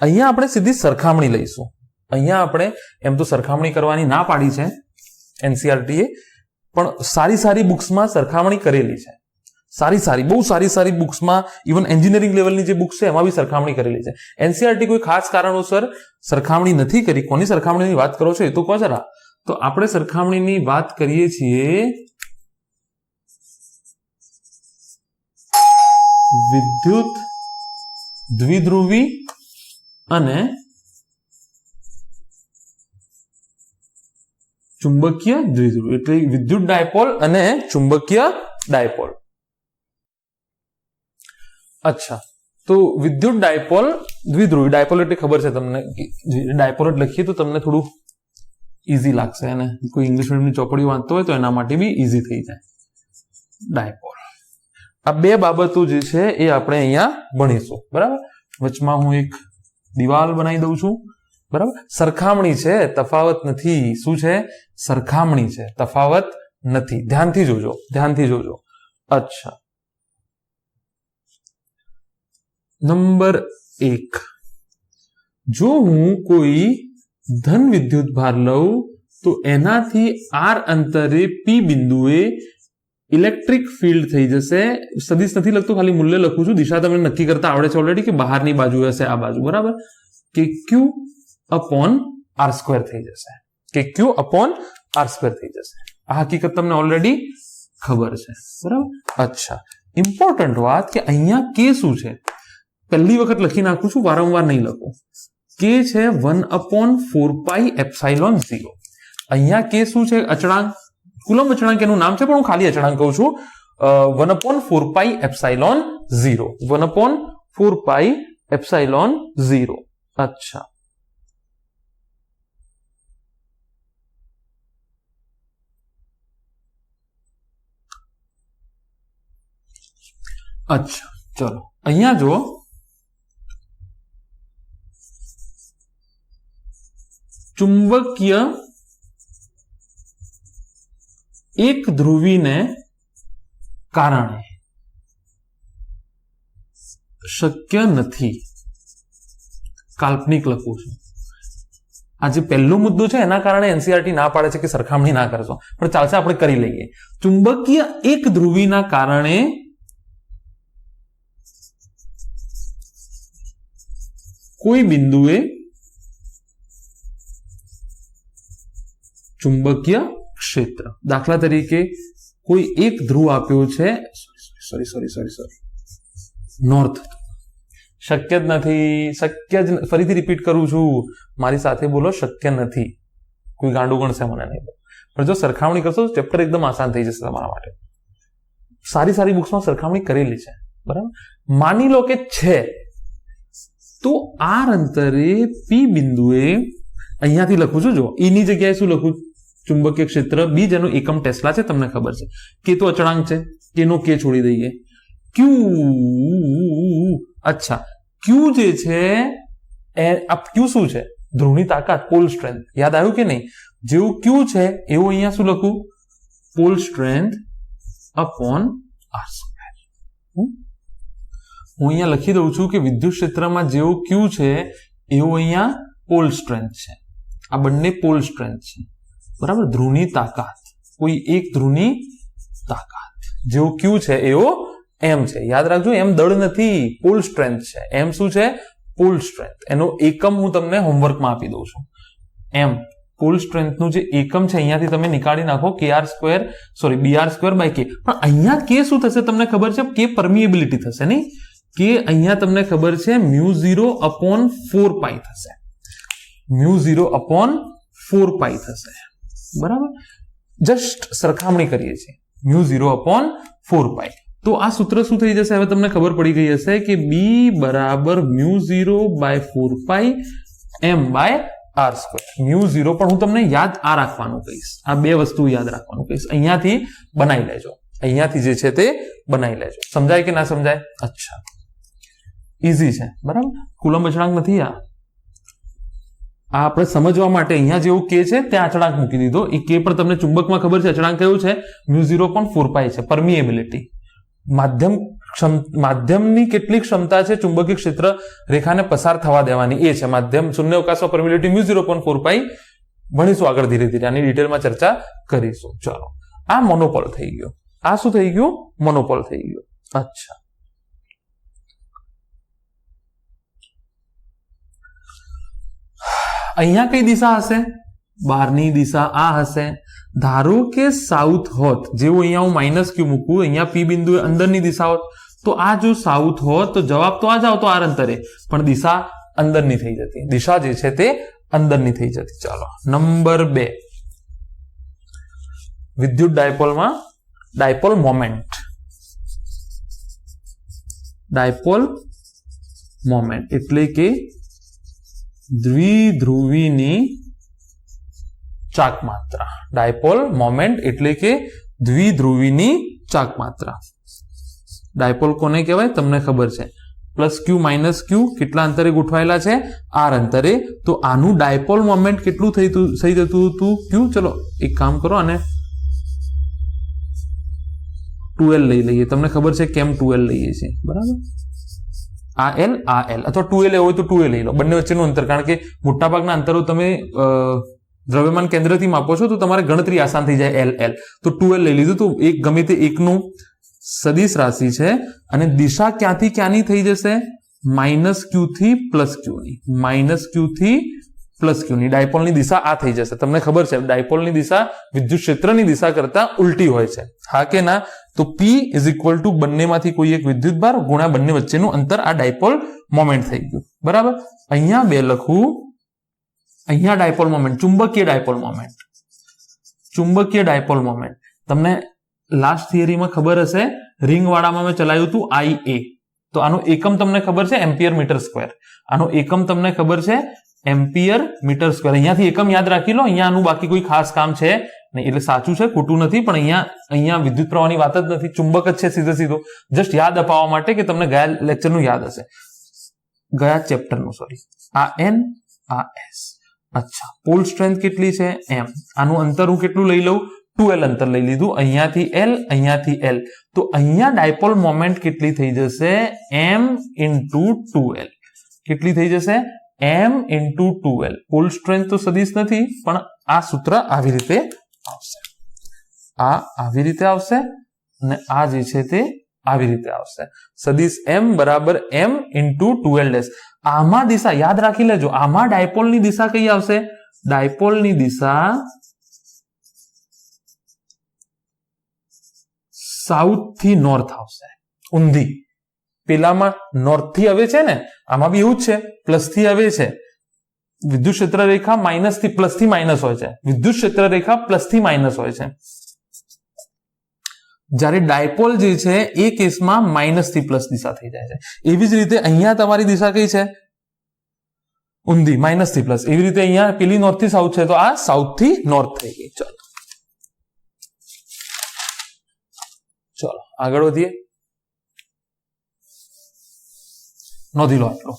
અહીંયા આપણે સીધી સરખામણી લઈશું. અહીંયા આપણે એમ તો સરખામણી કરવાની ના પાડી છે એનસીઈઆરટીએ, પણ સારી બુક્સમાં સરખામણી કરેલી છે. બહુ સારી બુક્સમાં, ઇવન એન્જિનિયરિંગ લેવલની જે બુક્સ છે એમાં બી સરખામણી કરેલી છે. એનસીઈઆરટી કોઈ ખાસ કારણોસર સરખામણી નથી કરી. કોની સરખામણીની વાત કરો છો એ તો કહો જરા. તો આપણે સરખામણીની વાત કરીએ છીએ વિદ્યુત દ્વિધ્રુવી અને ચુંબકીય દ્વિધ્રુવી, એટલે વિદ્યુત ડાયપોલ અને ચુંબકીય ડાયપોલ. અચ્છા, તો વિદ્યુત ડાયપોલ દ્વિધ્રુવી. ડાયપોલ એટલે ખબર છે તમને, ડાયપોલ લખીએ તો તમને થોડું ઈઝી લાગશે, અને કોઈ ઇંગ્લિશ મીડિયમની ચોપડી વાંચતો હોય તો એના માટે બી ઈઝી થઈ જાય. ડાયપોલ. આ 2 બાબતો જે છે એ આપણે અહીંયા ભણીશું. બરાબર? વચમાં હું એક દિવાલ બનાવી દઉં છું. બરાબર? સરખામણી છે, તફાવત નથી. શું છે? સરખામણી છે, તફાવત નથી. ધ્યાનથી જોજો. અચ્છા, નંબર 1, જો હું કોઈ ધન વિદ્યુત ભાર લઉં તો એનાથી r અંતરે p બિંદુએ ઇલેક્ટ્રિક ફિલ્ડ થઈ જશે. સદિશ નથી લખતો, ખાલી મૂલ્ય લખું છું. દિશા તમને નક્કી કરતા આવડે છે ઓલરેડી, કે બહારની બાજુ હશે આ બાજુ. બરાબર? કે q upon r² થઈ જશે. કે q upon r² થઈ જશે. આ હકીકત તમને ઓલરેડી ખબર છે. બરાબર? અચ્છા, ઇમ્પોર્ટન્ટ વાત કે અહીંયા કે શું છે, પહેલી વખત લખી નાખું છું, વારંવાર નહીં લખું. કે છે 1/4πε0. અહીંયા કે શું છે? અચળાંક. કુલમ અચળાંક એનું નામ છે, પણ હું ખાલી અચળાંક કહું છું. 1/4πε0. 1/4πε0. અચ્છા, ચલો અહીંયા જો ચુંબકીય એક ધ્રુવીને કારણે શક્ય નથી. કાલ્પનિક લખું છું. આ જે પહેલો મુદ્દો છે એના કારણે એનસીઈઆરટી ના પાડે છે કે સરખામણી ના કરશો, પણ ચાલશે, આપણે કરી લઈએ. ચુંબકીય એક ધ્રુવીના કારણે કોઈ બિંદુએ ચુંબકીય ક્ષેત્ર, દાખલા તરીકે કોઈ એક ધ્રુવ આપ્યો છે, નોર્થ. શક્ય જ નથી. ફરીથી રિપીટ કરું છું, મારી સાથે બોલો, શક્ય નથી. કોઈ ગાંડું ગણશે મને નહીં, પણ જો સરખામણી કરશો તો ચેપ્ટર એકદમ આસાન થઈ જશે તમારા માટે. સારી બુક્સમાં સરખામણી કરેલી છે. બરાબર? માની લો કે છે, તો r અંતરે p બિંદુએ, અહીંયાથી લખું છું, જો ઈ ની જગ્યાએ શું લખું? ચુંબકીય ક્ષેત્ર બી જેનું એકમ ટેસ્લા છે, તમને ખબર છે. કે તો અચળાંક છે, કે નો કે છોડી દઈએ. ક્યુ, અચ્છા ક્યુ જે છે આ ક્યુ શું છે? ધ્રુવની તાકાત, પોલ સ્ટ્રેન્થ. યાદ આવ્યું કે નહીં? જેવું ક્યુ છે એવું અહીંયા શું લખું? Pole strength upon r square. હું અહીંયા લખી દઉં છું કે વિદ્યુત ક્ષેત્રમાં જેવું ક્યુ છે એવું અહીંયા પોલ સ્ટ્રેન્થ છે. આ બંને પોલ સ્ટ્રેન્થ છે, બરાબર. ધ્રુવની તાકાત, કોઈ એક ધ્રુવની તાકાત જેવું ક્યુ છે એવો એમ છે. યાદ રાખજો, એમ દળ નથી, પોલ સ્ટ્રેન્થ છે. એમ શું છે? Pole strength. એનો એકમ હું તમને હોમવર્કમાં આપી દઉં છું. એમ પોલ સ્ટ્રેન્થનું જે એકમ છે અહીંયાથી તમે નીકાળી નાખો, br સ્ક્વેર બાય કે. પણ અહીંયા કે શું થશે તમને ખબર છે? કે પરમિએબિલિટી થશે નહીં? કે અહીંયા તમને ખબર છે μ0 અપોન 4π થશે. μ0 અપોન 4π થશે, બરાબર. જસ્ટ સરખામણી કરીએ છીએ, μ0 અપોન 4π. તો આ સૂત્ર શું થઈ જશે? હવે તમને ખબર પડી ગઈ હશે કે બી બરાબર μ0 by 4π m by r square. μ0 પણ હું તમને યાદ આ રાખવાનું કહીશ, આ બે વસ્તુ યાદ રાખવાનું કહીશ. અહીંયાથી બનાવી લેજો, અહીંયાથી જે છે તે બનાવી લેજો. સમજાય કે ના સમજાય? અચ્છા, ઈઝી છે, બરાબર. કુલમ્બ અચળાંક નથી આ આપણે સમજવા માટે અહીંયા જેવું કે છે ત્યાં અચળાંક મૂકી દીધો. એ કે પર તમને ચુંબકમાં ખબર છે અચળાંક કયું છે? μ0 પણ 4π છે, પરમિએબિલિટી. માધ્યમની કેટલી ક્ષમતા છે ચુંબકીય ક્ષેત્ર રેખાને પસાર થવા દેવાની, એ છે માધ્યમ. શૂન્ય અવકાશમાં પરમિએબિલિટી μ0 પણ 4π. ભણીશું આગળ ધીરે ધીરે, આની ડિટેલમાં ચર્ચા કરીશું. ચાલો, આ મોનોપોલ થઈ ગયો. આ શું થઈ ગયું? મોનોપોલ થઈ ગયો. અચ્છા, અહીંયા કઈ દિશા હશે? બહારની દિશા આ હશે. ધારો કે સાઉથ હોત, જેવું અહીંયા હું માઇનસ ક્યુ મૂકું, અહીંયા પી બિંદુ અંદરની દિશા હોત, તો આ જો સાઉથ હોત તો જવાબ તો આ જ આવતો આર અંતરે, પણ દિશા અંદરની થઈ જતી. દિશા જે છે તે અંદરની થઈ જતી. ચાલો, નંબર 2, વિદ્યુત ડાયપોલમાં ડાયપોલ મોમેન્ટ. ડાયપોલ મોમેન્ટ એટલે કે દ્વિધ્રુવીની ચાક માત્રા. ડાયપોલ મોમેન્ટ એટલે કે દ્વિધ્રુવીની ચાક માત્રા. ડાયપોલ કોને કહેવાય? તમને ખબર છે. પ્લસ ક્યુ માઇનસ ક્યુ કેટલા અંતરે ગોઠવાયેલા છે? આર અંતરે. તો આનું ડાયપોલ મોમેન્ટ કેટલું થઈ જતું હતું? ક્યુ. ચલો એક કામ કરો, અને 2l લઈ લઈએ. તમને ખબર છે કેમ 2l લઈએ છીએ, બરાબર. આ એલ અથવા 2l હોય તો 2l લઈ લો, બંને વચ્ચેનું અંતર. કારણ કે મોટાભાગના અંતરો તમે દ્રવ્યમાન કેન્દ્રથી માપો છો તો તમારે ગણતરી આસાન થઈ જાય. એલ તો 2l લઈ લીધું. તો એક ગમે તે એકનું સદિશ રાશિ છે, અને દિશા ક્યાંથી ક્યાંની થઈ જશે? માઇનસ ક્યુ થી પ્લસ ક્યુની. માઇનસ ક્યુ થી પ્લસ ક્યુની ડાયપોલની દિશા આ થઈ જશે. તમને ખબર છે ડાયપોલની દિશા વિદ્યુત ક્ષેત્રની દિશા કરતા ઉલટી હોય છે, હા કે ના? તો P ઇઝ ઇક્વલ ટુ બંનેમાંથી કોઈ એક વિદ્યુત ભાર ગુણ્યા બંને વચ્ચેનું અંતર. આ ડાયપોલ મોમેન્ટ થઈ ગયું, બરાબર. અહીંયા 2 લખું. અહીંયા ડાયપોલ મોમેન્ટ, ચુંબકીય ડાયપોલ મોમેન્ટ. ચુંબકીય ડાયપોલ મોમેન્ટ તમને લાસ્ટ થિયરીમાં ખબર હશે, રિંગ વાળામાં મેં ચલાવ્યું હતું IA. તો આનો એકમ તમને ખબર છે એમ્પિયર મીટર સ્ક્વેર. આનો એકમ તમને ખબર છે એમ્પિયર મીટર સ્ક્વેર. અહીંયાથી એકમ યાદ રાખી લો. અહીંયા આનું બાકી કોઈ ખાસ કામ છે નહીં, એટલે સાચું છે ખોટું નથી, પણ અહીંયા વિદ્યુત પ્રવાહની વાત જ નથી, ચુંબક જ છે સીધો. જસ્ટ યાદ અપાવવા માટે કે તમને ગયા લેક્ચરનું યાદ હશે, ગયા ચેપ્ટરનું, સોરી. આ N, આ S. અચ્છા, પોલ સ્ટ્રેન્થ કેટલી છે? M. આનું અંતર હું કેટલું લઈ લઉં? 2l અંતર લઈ લીધું. અહીંયાથી L, અહીંયાથી L. તો અહીંયા ડાયપોલ મોમેન્ટ કેટલી થઈ જશે? M into 2l. કેટલી થઈ જશે? M into 2l. Pole strength તો સદિશ નથી, પણ આ સૂત્ર આવી રીતે આવશે. આ આવી રીતે આવશે, અને આ જે છે તે આવી રીતે આવશે. સદિશ M બરાબર M into 2l ડેશ. આમાં દિશા યાદ રાખી લેજો. આમાં ડાયપોલની દિશા કઈ આવશે? ડાયપોલની દિશા સાઉથ થી નોર્થ આવશે, ઊંધી. પેલામાં નોર્થ થી આવે છે ને, આમાં બી એવું જ છે, પ્લસ થી આવે છે. વિદ્યુત ક્ષેત્ર રેખા માઇનસ થી પ્લસ થી માઇનસ હોય છે, વિદ્યુત ક્ષેત્ર રેખા પ્લસ થી માઇનસ હોય છે. જ્યારે ડાયપોલ જે છે એ કેસમાં માઇનસ થી પ્લસ દિશા થઈ જાય છે. એવી જ રીતે અહીંયા તમારી દિશા કઈ છે? ઊંધી માઇનસ થી પ્લસ, એવી રીતે અહીંયા પેલી નોર્થ થી સાઉથ છે તો આ સાઉથ થી નોર્થ થઈ ગઈ. ચલો આગળ વધીએ. નોંધી લો આટલો.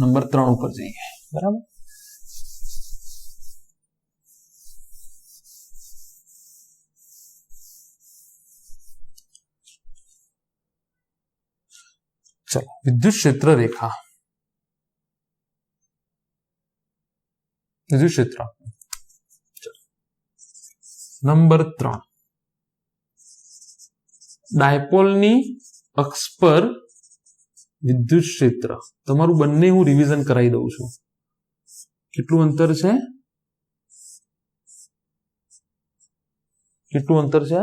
નંબર 3 ઉપર જઈએ. બરાબર. चलो विद्युत क्षेत्र रेखा, विद्युत क्षेत्र नंबर 3 डायपोलनी अक्ष पर विद्युत क्षेत्र. तमारू बंने हूँ रिविजन कराई दઉં છું. કેટલું અંતર છે? કેટલું અંતર છે?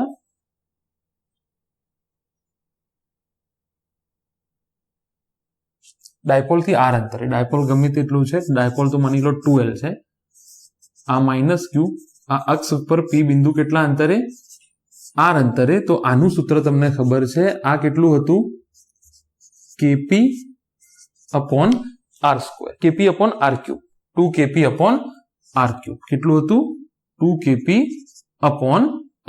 ડાયપોલ થી આર અંતરે. ડાયપોલ ગમે તેટલું છે, ડાયપોલ તો માની લો 2L છે. આ માઇનસ ક્યુ, આ અક્ષ ઉપર પી બિંદુ કેટલા અંતરે? આર અંતરે. તો આનું સૂત્ર તમને ખબર છે, આ કેટલું હતું? Kp upon r square, kp upon r cube, 2 kp upon r cube. કેટલું હતું? 2 કેપી અપોન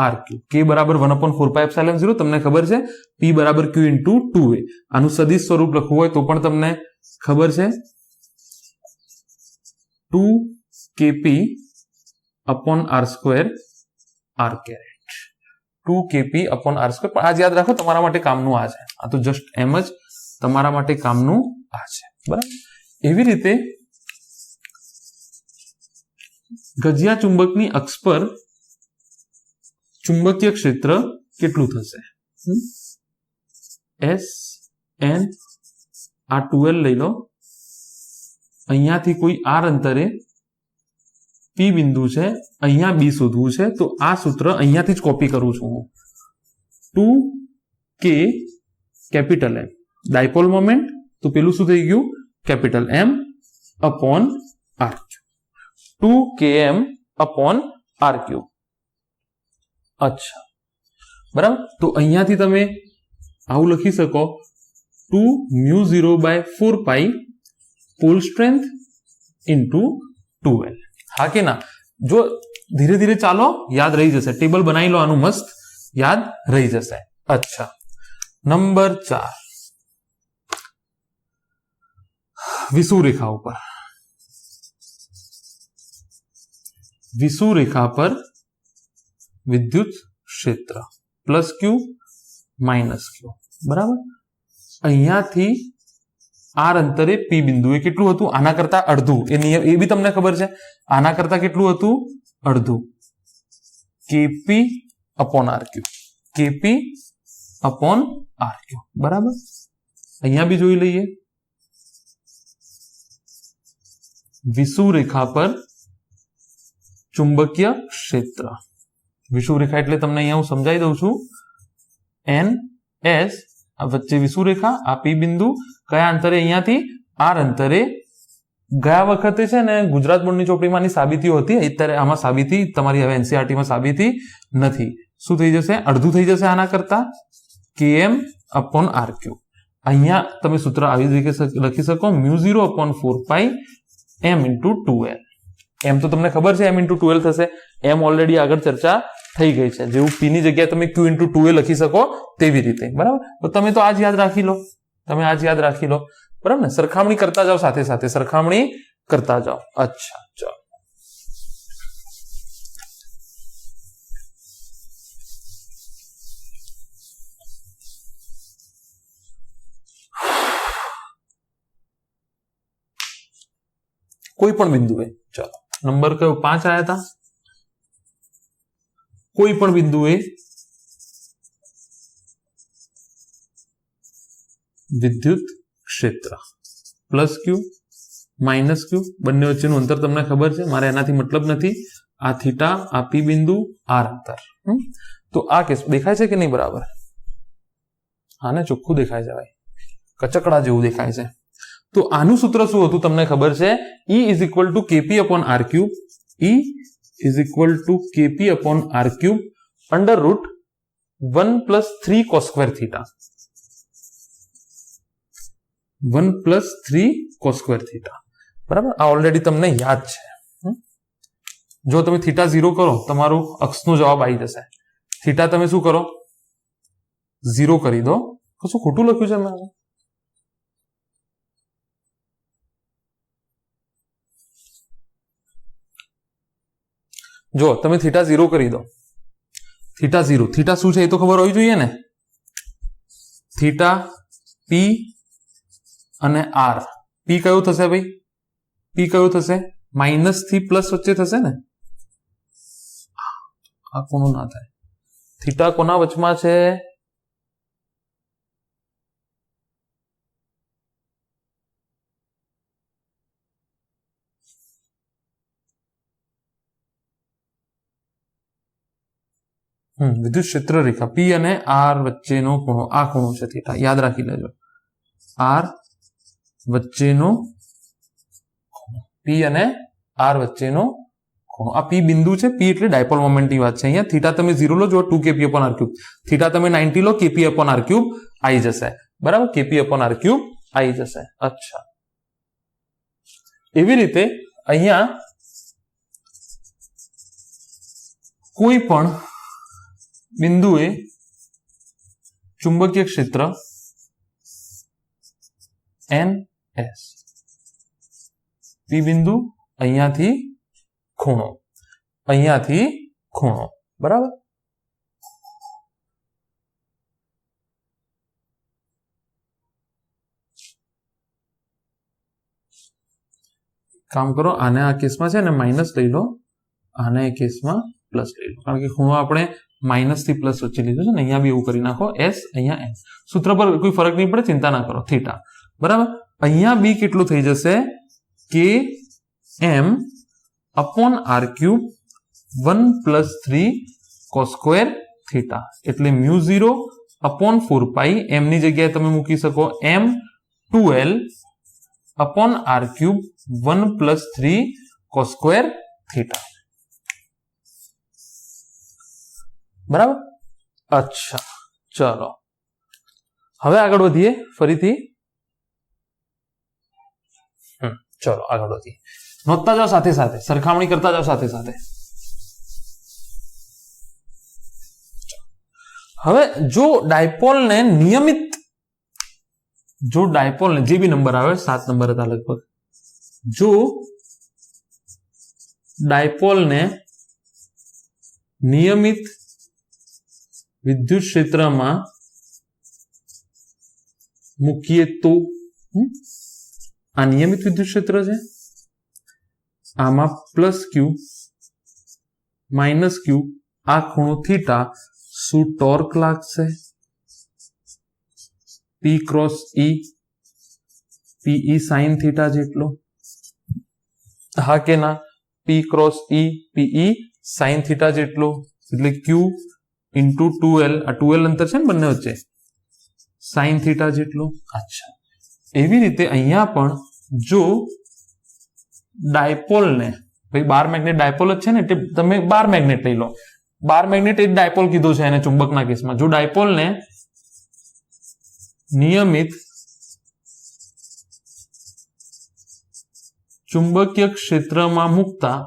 આર ક્યુબ. કે બરાબર 1/4πε0. તમને ખબર છે પી બરાબર ક્યુ ઇન્ટુ 2a. આનું સદિશ સ્વરૂપ લખવું હોય તો પણ તમને ખબર છે 2 kp upon r square r caret. 2 kp upon r square. પણ આજ યાદ રાખો, તમારા માટે કામનું આ છે. આ તો જસ્ટ એમ જ તમારા માટે કામનું આ છે. બરાબર. એવી રીતે ગજિયા ચુંબકની અક્ષ પર ચુંબકીય ક્ષેત્ર કેટલું થશે? એસ એન, આ 2L લઈ લો. અહીંયાથી કોઈ આર અંતરે પી બિંદુ છે, અહીંયા બી શોધવું છે. તો આ સૂત્ર અહીંયાથી જ કોપી કરું છું હું. 2k કેપિટલ એમ ડાયપોલ મોમેન્ટ, તો પેલું શું થઈ ગયું? Capital m upon r cube. 2km upon r cube. અચ્છા, બરાબર. તો અહીંયાથી તમે આવું લખી શકો 2μ0/4π પોલ સ્ટ્રેન્થ ઇન્ટુ 2L. હા કે ના? જો ધીરે ધીરે ચાલો, યાદ રહી જશે. ટેબલ બનાવી લો આનું, મસ્ત યાદ રહી જશે. અચ્છા, નંબર 4 વિષુવરેખા ઉપર. વિષુવરેખા પર વિદ્યુત ક્ષેત્ર પ્લસ ક્યુ માઇનસ ક્યુ. બરાબર. અહીંયાથી આર અંતરે પી બિંદુ એ કેટલું હતું? આના કરતા અડધું. એ નિયમ એ બી તમને ખબર છે. આના કરતા કેટલું હતું? અડધું. Kp upon r q, kp upon r q. બરાબર. અહીંયા બી જોઈ લઈએ. વિષુવરેખા પર ચુંબકીય ક્ષેત્ર. વિષુવરેખા એટલે તમને અહીંયા હું સમજાવી દઉં છું. એન એસ, આ વચ્ચે વિષુવરેખા, આ પી બિંદુ કયા અંતરે? અહીંયાથી આર અંતરે. ગયા વખતે છે ને ગુજરાત બોર્ડની ચોપડીમાંની સાબિતીઓ હતી, અત્યારે આમાં સાબિતી તમારી હવે એનસીઆરટીમાં સાબિતી નથી. શું થઈ જશે? અડધું થઈ જશે આના કરતા. Km upon r q. અહીંયા તમે સૂત્ર આવી રીતે લખી શકો μ0/4π m ઇન્ટુ 2L. એમ તો તમને ખબર છે m ઇન્ટુ 2L થશે. એમ ઓલરેડી આગળ ચર્ચા થઈ ગઈ છે. જેવું પી ની જગ્યાએ તમે q ઇન્ટુ 2L લખી શકો તેવી રીતે. બરાબર. તો તમે તો આજ યાદ રાખી લો. તમે આજ યાદ રાખી લો. બરાબર ને? સરખામણી કરતા જાઓ, સાથે સાથે સરખામણી કરતા જાઓ. અચ્છા, ચાલો. કોઈ પણ બિંદુએ, ચાલો નંબર કયો? 5 આયા હતા. કોઈ પણ બિંદુએ વિદ્યુત ક્ષેત્ર પ્લસ ક્યુ માઇનસ ક્યુ, બંને વચ્ચેનું અંતર તમને ખબર છે. મારે એનાથી મતલબ નથી. આ થીટા, આ પી બિંદુ, આર અંતર. તો આ કેસ દેખાય છે કે નહીં? બરાબર. હા ને? ચોખ્ખું દેખાય છે ભાઈ, કચકડા જેવું દેખાય છે. તો આનું સૂત્ર શું હતું તમને ખબર છે? E is equal to kp upon r cube. E is equal to kp upon r cube under root 1 plus 3 cos square theta. 1 plus 3 cos square theta. બરાબર, આ ઓલરેડી તમને યાદ છે. જો તમે થીટા 0 કરો, તમારું અક્ષનો જવાબ આવી જશે. થીટા તમે શું કરો? 0 કરી દો. કશું ખોટું લખ્યું છે મેં? જો તમે થીટા 0 કરી દો. થીટા 0, થીટા શું છે એ તો ખબર હોવી જોઈએ ને. થીટા પી અને આર. પી કયો થશે ભાઈ? પી કયો થશે? માઇનસ થી પ્લસ વચ્ચે થશે ને. આ કોનું ના થાય? થીટા કોના વચમાં છે? વિદ્યુત ક્ષેત્ર રેખા પી અને આર વચ્ચેનો ખૂણો, આ ખૂણો છે થીટા. યાદ રાખી લેજો, આર વચ્ચેનો ખૂણો, પી અને આર વચ્ચેનો ખૂણો. આ પી બિંદુ છે. પી એટલે ડાયપોલ મોમેન્ટની વાત છે. અહીંયા થીટા તમે 0 લો, જો 2 kp upon r cube. Theta તમે 90 લો, kp upon r cube આવી જશે. બરાબર, kp upon r cube આવી જશે. અચ્છા, એવી રીતે અહીંયા કોઈ પણ બિંદુએ ચુંબકીય ક્ષેત્ર NS, પી બિંદુ, અહીંયાથી ખૂણો, અહીંયાથી ખૂણો. બરાબર, કામ કરો, આને આ કેસમાં છે ને માઇનસ લઈ લો, આને એ કેસમાં પ્લસ લઈ લો, કારણ કે ખૂણો આપણે માઇનસ થી પ્લસ વચ્ચે લીધો છે ને. અહીંયા બી એવું કરી નાખો, એસ, અહીંયા એન. સૂત્ર પર કોઈ ફરક નહીં પડે, ચિંતા ના કરો. થીટા બરાબર. અહીંયા બી કેટલું થઈ જશે? K m upon r cube 1+3 cos square theta, એટલે મ્યુ 0 અપોન 4 પાઈ. એમ ની જગ્યાએ તમે મૂકી શકો m 2l upon r cube 1+3 cos square theta. બરાબર. અચ્છા, ચલો હવે આગળ વધીએ ફરીથી. ચલો આગળ વધીએ. નોંધતા જાઓ સાથે સાથે, સરખામણી કરતા જાઓ સાથે સાથે. હવે જો ડાયપોલને નિયમિત, જો ડાયપોલને, જે બી નંબર આવે, 7 નંબર હતા લગભગ, જો ડાયપોલને નિયમિત વિદ્યુત ક્ષેત્રમાં મૂકીએ તો, આ નિયમિત વિદ્યુત ક્ષેત્ર છે, આમાં પ્લસ ક્યુ માઇનસ ક્યુ, આ ખૂણો થીટા, શું ટોર્ક લાગશે? પી ક્રોસ ઈ, પીઈ સાઇન થીટા જેટલો. હા કે ના? પી ક્રોસ ઈ, પીઈ સાઇન થીટા જેટલો, એટલે ક્યુ ઇન્ટુ 2l, આ 2l અંતર છે ને બંને વચ્ચે, સાઇન થીટા જેટલો. અચ્છા, એવી રીતે અહીંયા પણ જો ડાયપોલને, ભાઈ બાર મેગ્નેટ ડાયપોલ જ છે ને, એટલે તમે બાર મેગ્નેટ લઈ લો. બાર મેગ્નેટ એ ડાયપોલ કીધો છે એને ચુંબકના કેસમાં. જો ડાયપોલને નિયમિત ચુંબકીય ક્ષેત્રમાં મૂકતા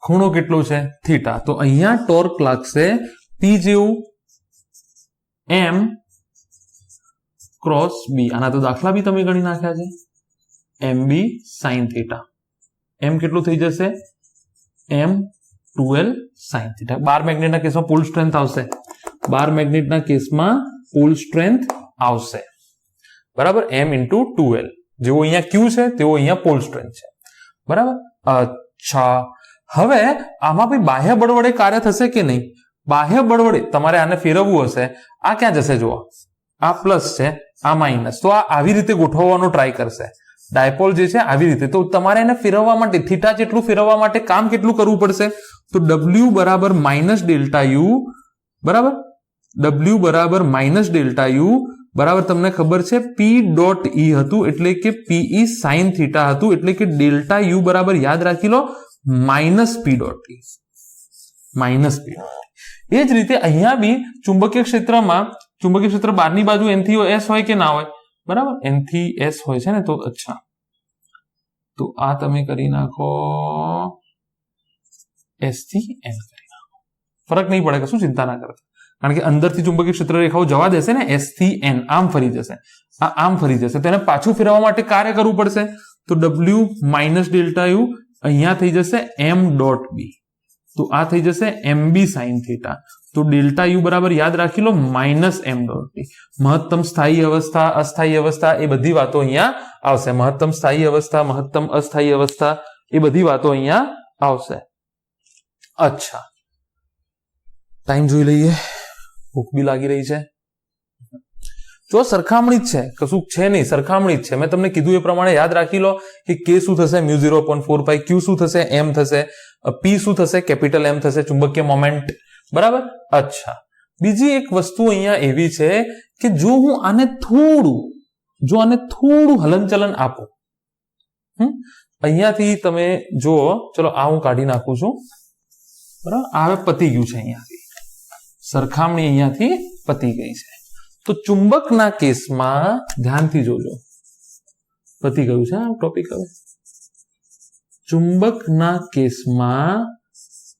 ખૂણો કેટલો છે? થીટા. તો અહીંયા ટોર્ક લાગશે પી જેવું એમ ક્રોસ બી. આના તો દાખલા બી તમે ગણી નાખ્યા છે. એમ બી સાઇન થીટા. એમ કેટલું થઈ જશે? એમ 2l સાઇન થીટા. બાર મેગ્નેટના કેસમાં પોલ સ્ટ્રેન્થ આવશે. બાર મેગ્નેટના કેસમાં પોલ સ્ટ્રેન્થ આવશે. બરાબર, એમ ઇન્ટુ 2l. જેવો અહીંયા ક્યુ છે તેવો અહીંયા પોલ સ્ટ્રેન્થ છે. બરાબર. અચ્છા, હવે આમાં ભાઈ બાહ્ય બળ વડે કાર્ય થશે કે નહીં? બાહ્ય બળ વડે તમારે આને ફેરવવું હશે. આ ક્યાં જશે? જુઓ, આ પ્લસ છે, આ માઇનસ. તો આ આવી રીતે ગોઠવવાનો ટ્રાય કરશે. ડાયપોલ જે છે આવી રીતે. તો તમારે એને ફેરવવા માટે, થીટા જેટલું ફેરવવા માટે કામ કેટલું કરવું પડશે? તો W બરાબર માઇનસ ડેલ્ટા યુ. બરાબર, W બરાબર માઇનસ ડેલ્ટા યુ બરાબર તમને ખબર છે P ડોટ ઈ હતું, એટલે કે પીઈ સાઇન થીટા હતું, એટલે કે ડેલ્ટા યુ બરાબર યાદ રાખી લો minus P dot E. Minus P. એ જ રીતે અહીંયા બી ચુંબકીય ક્ષેત્રમાં ચુંબકીય ક્ષેત્ર બહારની બાજુ n થી s હોય કે ના હોય? બરાબર, n થી s હોય છે ને, તો અચ્છા, તો આ તમે કરી નાખો s થી n કરી નાખો, ફરક નહીં પડે, કશું ચિંતા ના કરતા, કારણ કે અંદરથી ચુંબકીય ક્ષેત્ર રેખાઓ જવા દેશે ને, s થી n આમ ફરી જશે, આ આમ ફરી જશે, તેને પાછું ફેરવવા માટે કાર્ય કરવું પડશે, તો w માઇનસ ડેલ્ટા યુ અહીંયા થઈ જશે m ડોટ બી, તો આ થઈ જશે mb સાઇન થીટા, તો ડેલ્ટા યુ બરાબર યાદ રાખી લો માઇનસ m ડોટ બી. મહત્તમ સ્થાયી અવસ્થા, અસ્થાયી અવસ્થા, એ બધી વાતો અહીંયા આવશે. મહત્તમ સ્થાયી અવસ્થા, મહત્તમ અસ્થાયી અવસ્થા, એ બધી વાતો અહીંયા આવશે. અચ્છા, ટાઈમ જોઈ લઈએ, ભૂખ બી લાગી રહી છે. જો સરખામણી જ છે, કશું છે નહીં, સરખામણી જ છે. મેં તમને કીધું એ પ્રમાણે યાદ રાખી લો કે k શું થશે, મ્યુ 0.4 પાઈ, q શું થશે, m થશે, p શું થશે, કેપિટલ m થશે, ચુંબકીય મોમેન્ટ. બરાબર. અચ્છા, બીજી એક વસ્તુ અહીંયા એવી છે કે જો હું આને થોડું હલનચલન આપું, અહીંયાથી તમે જુઓ, ચલો આ હું કાઢી નાખું છું, બરાબર, આ હવે પતી ગયું છે, અહીંયાથી સરખામણી અહીંયાથી પતી ગઈ છે. તો ચુંબકના કેસમાં ધ્યાનથી જોજો, પતી ગયું છે આ ટોપિક. હવે ચુંબકના કેસમાં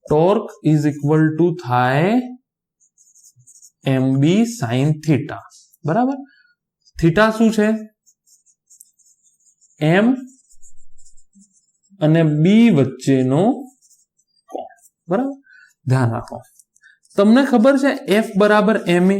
ટોર્ક ઇઝ ઇક્વલ ટુ થાય mb સાઇન થીટા. બરાબર, થીટા શું છે, m અને b વચ્ચેનો કોણ. બરાબર, ધ્યાન રાખો, તમને ખબર છે f બરાબર ma,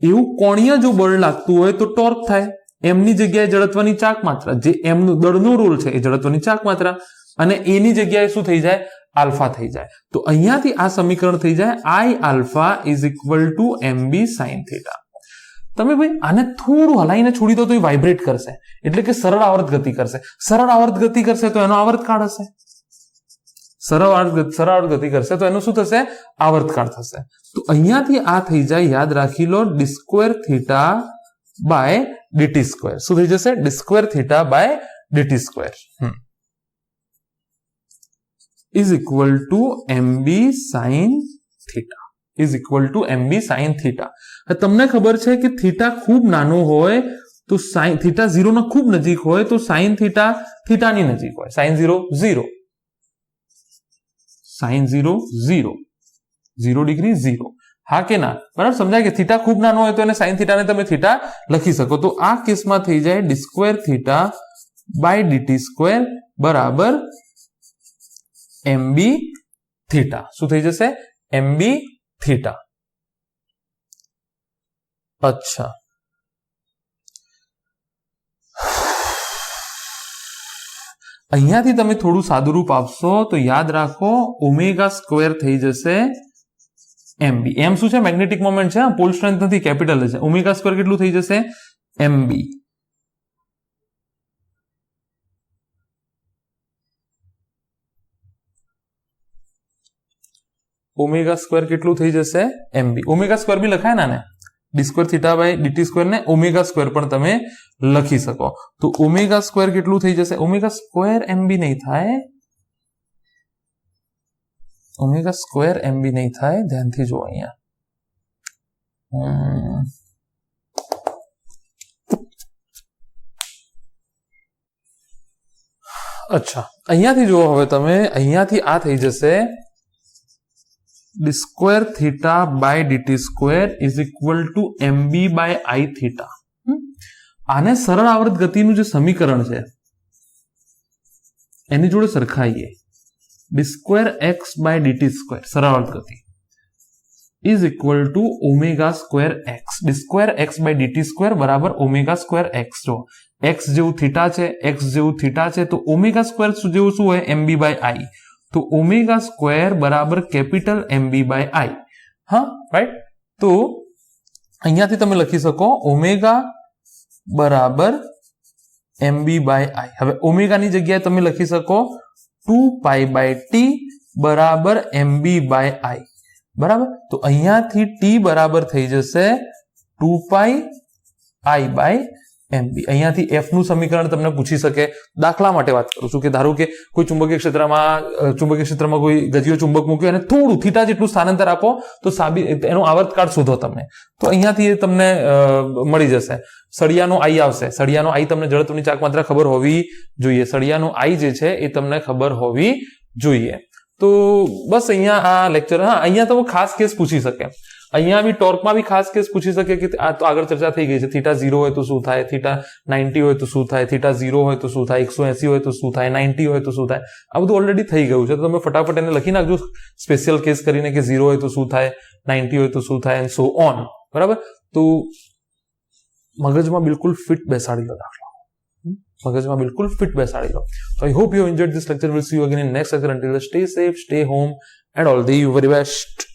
એવું કોણીય જો બળ લાગતું હોય તો ટોર્ક થાય. m ની જગ્યાએ જડત્વની ચાક માત્રા, જે m નું દળનો રોલ છે એ જડત્વની ચાક માત્રા, અને a ની જગ્યાએ શું થઈ જાય, આલ્ફા થઈ જાય. તો અહીંયાથી આ સમીકરણ થઈ જાય i alpha is equal to mb sine theta. તમે ભાઈ આને થોડું હલાઈને છોડી દો તો એ વાઇબ્રેટ કરશે, એટલે કે સરળ આવર્ત ગતિ કરશે. સરળ આવર્ત ગતિ કરશે તો એનો આવર્તકાળ હશે, સરળ આવર્ત ગતિ કરશે તો એનું શું થશે, આવર્તકાળ થશે. તો અહીંયાથી આ થઈ જાય, યાદ રાખી લો, d square theta by dt square. શું થઈ જશે, d square theta by dt square is equal to mb sine theta, is equal to mb sine theta. તમને ખબર છે કે થીટા ખૂબ નાનો હોય તો સાઇન થીટા 0 ના ખૂબ નજીક હોય તો સાઇન થીટા થીટાની નજીક હોય, સાઇન 0 0, સાઇન 0 0, 0 ડિગ્રી 0. હા કે ના? બરાબર, સમજાય કે થીટા ખૂબ નાનો હોય તો એને સાઇન થીટાને તમે થીટા લખી શકો. તો આ કેસમાં થઈ જાય d square theta by dt square બરાબર mb થીટા. શું થઈ જશે, mb થીટા. અચ્છા, અહીંયાથી તમે થોડું સાદુરૂપ આપશો તો યાદ રાખો ઓમેગા સ્ક્વેર થઈ જશે mb. m શું છે, મેગ્નેટિક મોમેન્ટ છે, પોલ સ્ટ્રેન્થ નથી, કેપિટલ છે. ઓમેગા સ્ક્વેર કેટલું થઈ જશે, mb. ઓમેગા સ્ક્વેર કેટલું થઈ જશે, mb. ઓમેગા સ્ક્વેર બી લખાય ને, d square theta by dt square ને ઓમેગા સ્ક્વેર પણ તમે લખી શકો. તો ઓમેગા સ્ક્વેર કેટલું થઈ જશે, ઓમેગા સ્ક્વેર mb નહીં થાય, ઓમેગા સ્ક્વેર mb નહીં થાય, ધ્યાનથી જુઓ અહીંયા. અચ્છા, અહીંયાથી જુઓ, હવે તમે અહીંયાથી આ થઈ જશે d square theta by dt square is equal to mb by i theta. આને સરળ આવર્ત ગતિનું જે સમીકરણ છે એની જોડે સરખાઈએ. D square x by dt square સરળ આવર્ત ગતિ is equal to omega square x. D square x by dt square બરાબર ઓમેગા સ્ક્વેર એક્સ. જો એક્સ જેવું થીટા છે, એક્સ જેવું થીટા છે, તો ઓમેગા સ્ક્વેર જેવું શું હોય, mb બાય i. તો ઓમેગા સ્ક્વેર બરાબર કેપિટલ mb બાય i. હા, રાઈટ. તો અહીંયાથી તમે લખી શકો ઓમેગા બરાબર mb બાય i. હવે ઓમેગાની જગ્યાએ તમે લખી શકો 2 પાઈ બાય ટી બરાબર mb બાય i. બરાબર, તો અહીંયાથી t બરાબર થઈ જશે 2 પાઈ i બાય MB. અહીંયાથી F નું સમીકરણ તમને પૂછી શકે. દાખલા માટે વાત કરું છું કે ધારો કે કોઈ ચુંબકીય ક્ષેત્રમાં કોઈ ગજીયો ચુંબક મૂક્યો અને થોડું થીટા જેટલું સ્થાનાંતર આપો તો એનો આવર્તકાળ શોધો તમે. તો અહીંયાથી એ તમને મળી જશે. સળિયાનો I આવશે. સળિયાનો I તમને જડત્વની ચાક માત્રા ખબર હોવી જોઈએ. સળિયાનો I જે છે એ તમને ખબર હોવી જોઈએ. તો બસ અહીંયા આ લેક્ચર. હા, અહીંયા તમે ખાસ કેસ પૂછી શકે. અહીંયા બી ટોર્કમાં બી ખાસ કેસ પૂછી શકે કે આ તો આગળ ચર્ચા થઈ ગઈ છે. થીટા 0 હોય તો શું થાય, થીટા 90 હોય તો શું થાય, થીટા 0 હોય તો શું થાય, 180 હોય તો શું થાય, 90 હોય તો શું થાય. આ બધું ઓલરેડી થઈ ગયું છે. તો તમે ફટાફટ એને લખી નાખજો સ્પેશિયલ કેસ કરીને કે 0 હોય તો શું થાય, 90 હોય તો શું થાય એન્ડ સો ઓન. બરાબર? તો મગજમાં બિલકુલ ફિટ બેસાડી લો દાખલા. મગજમાં બિલકુલ ફિટ બેસાડી લો. So I hope you enjoyed this lecture. We'll see you again in next lecture. Until then, stay safe, stay home and all the very best.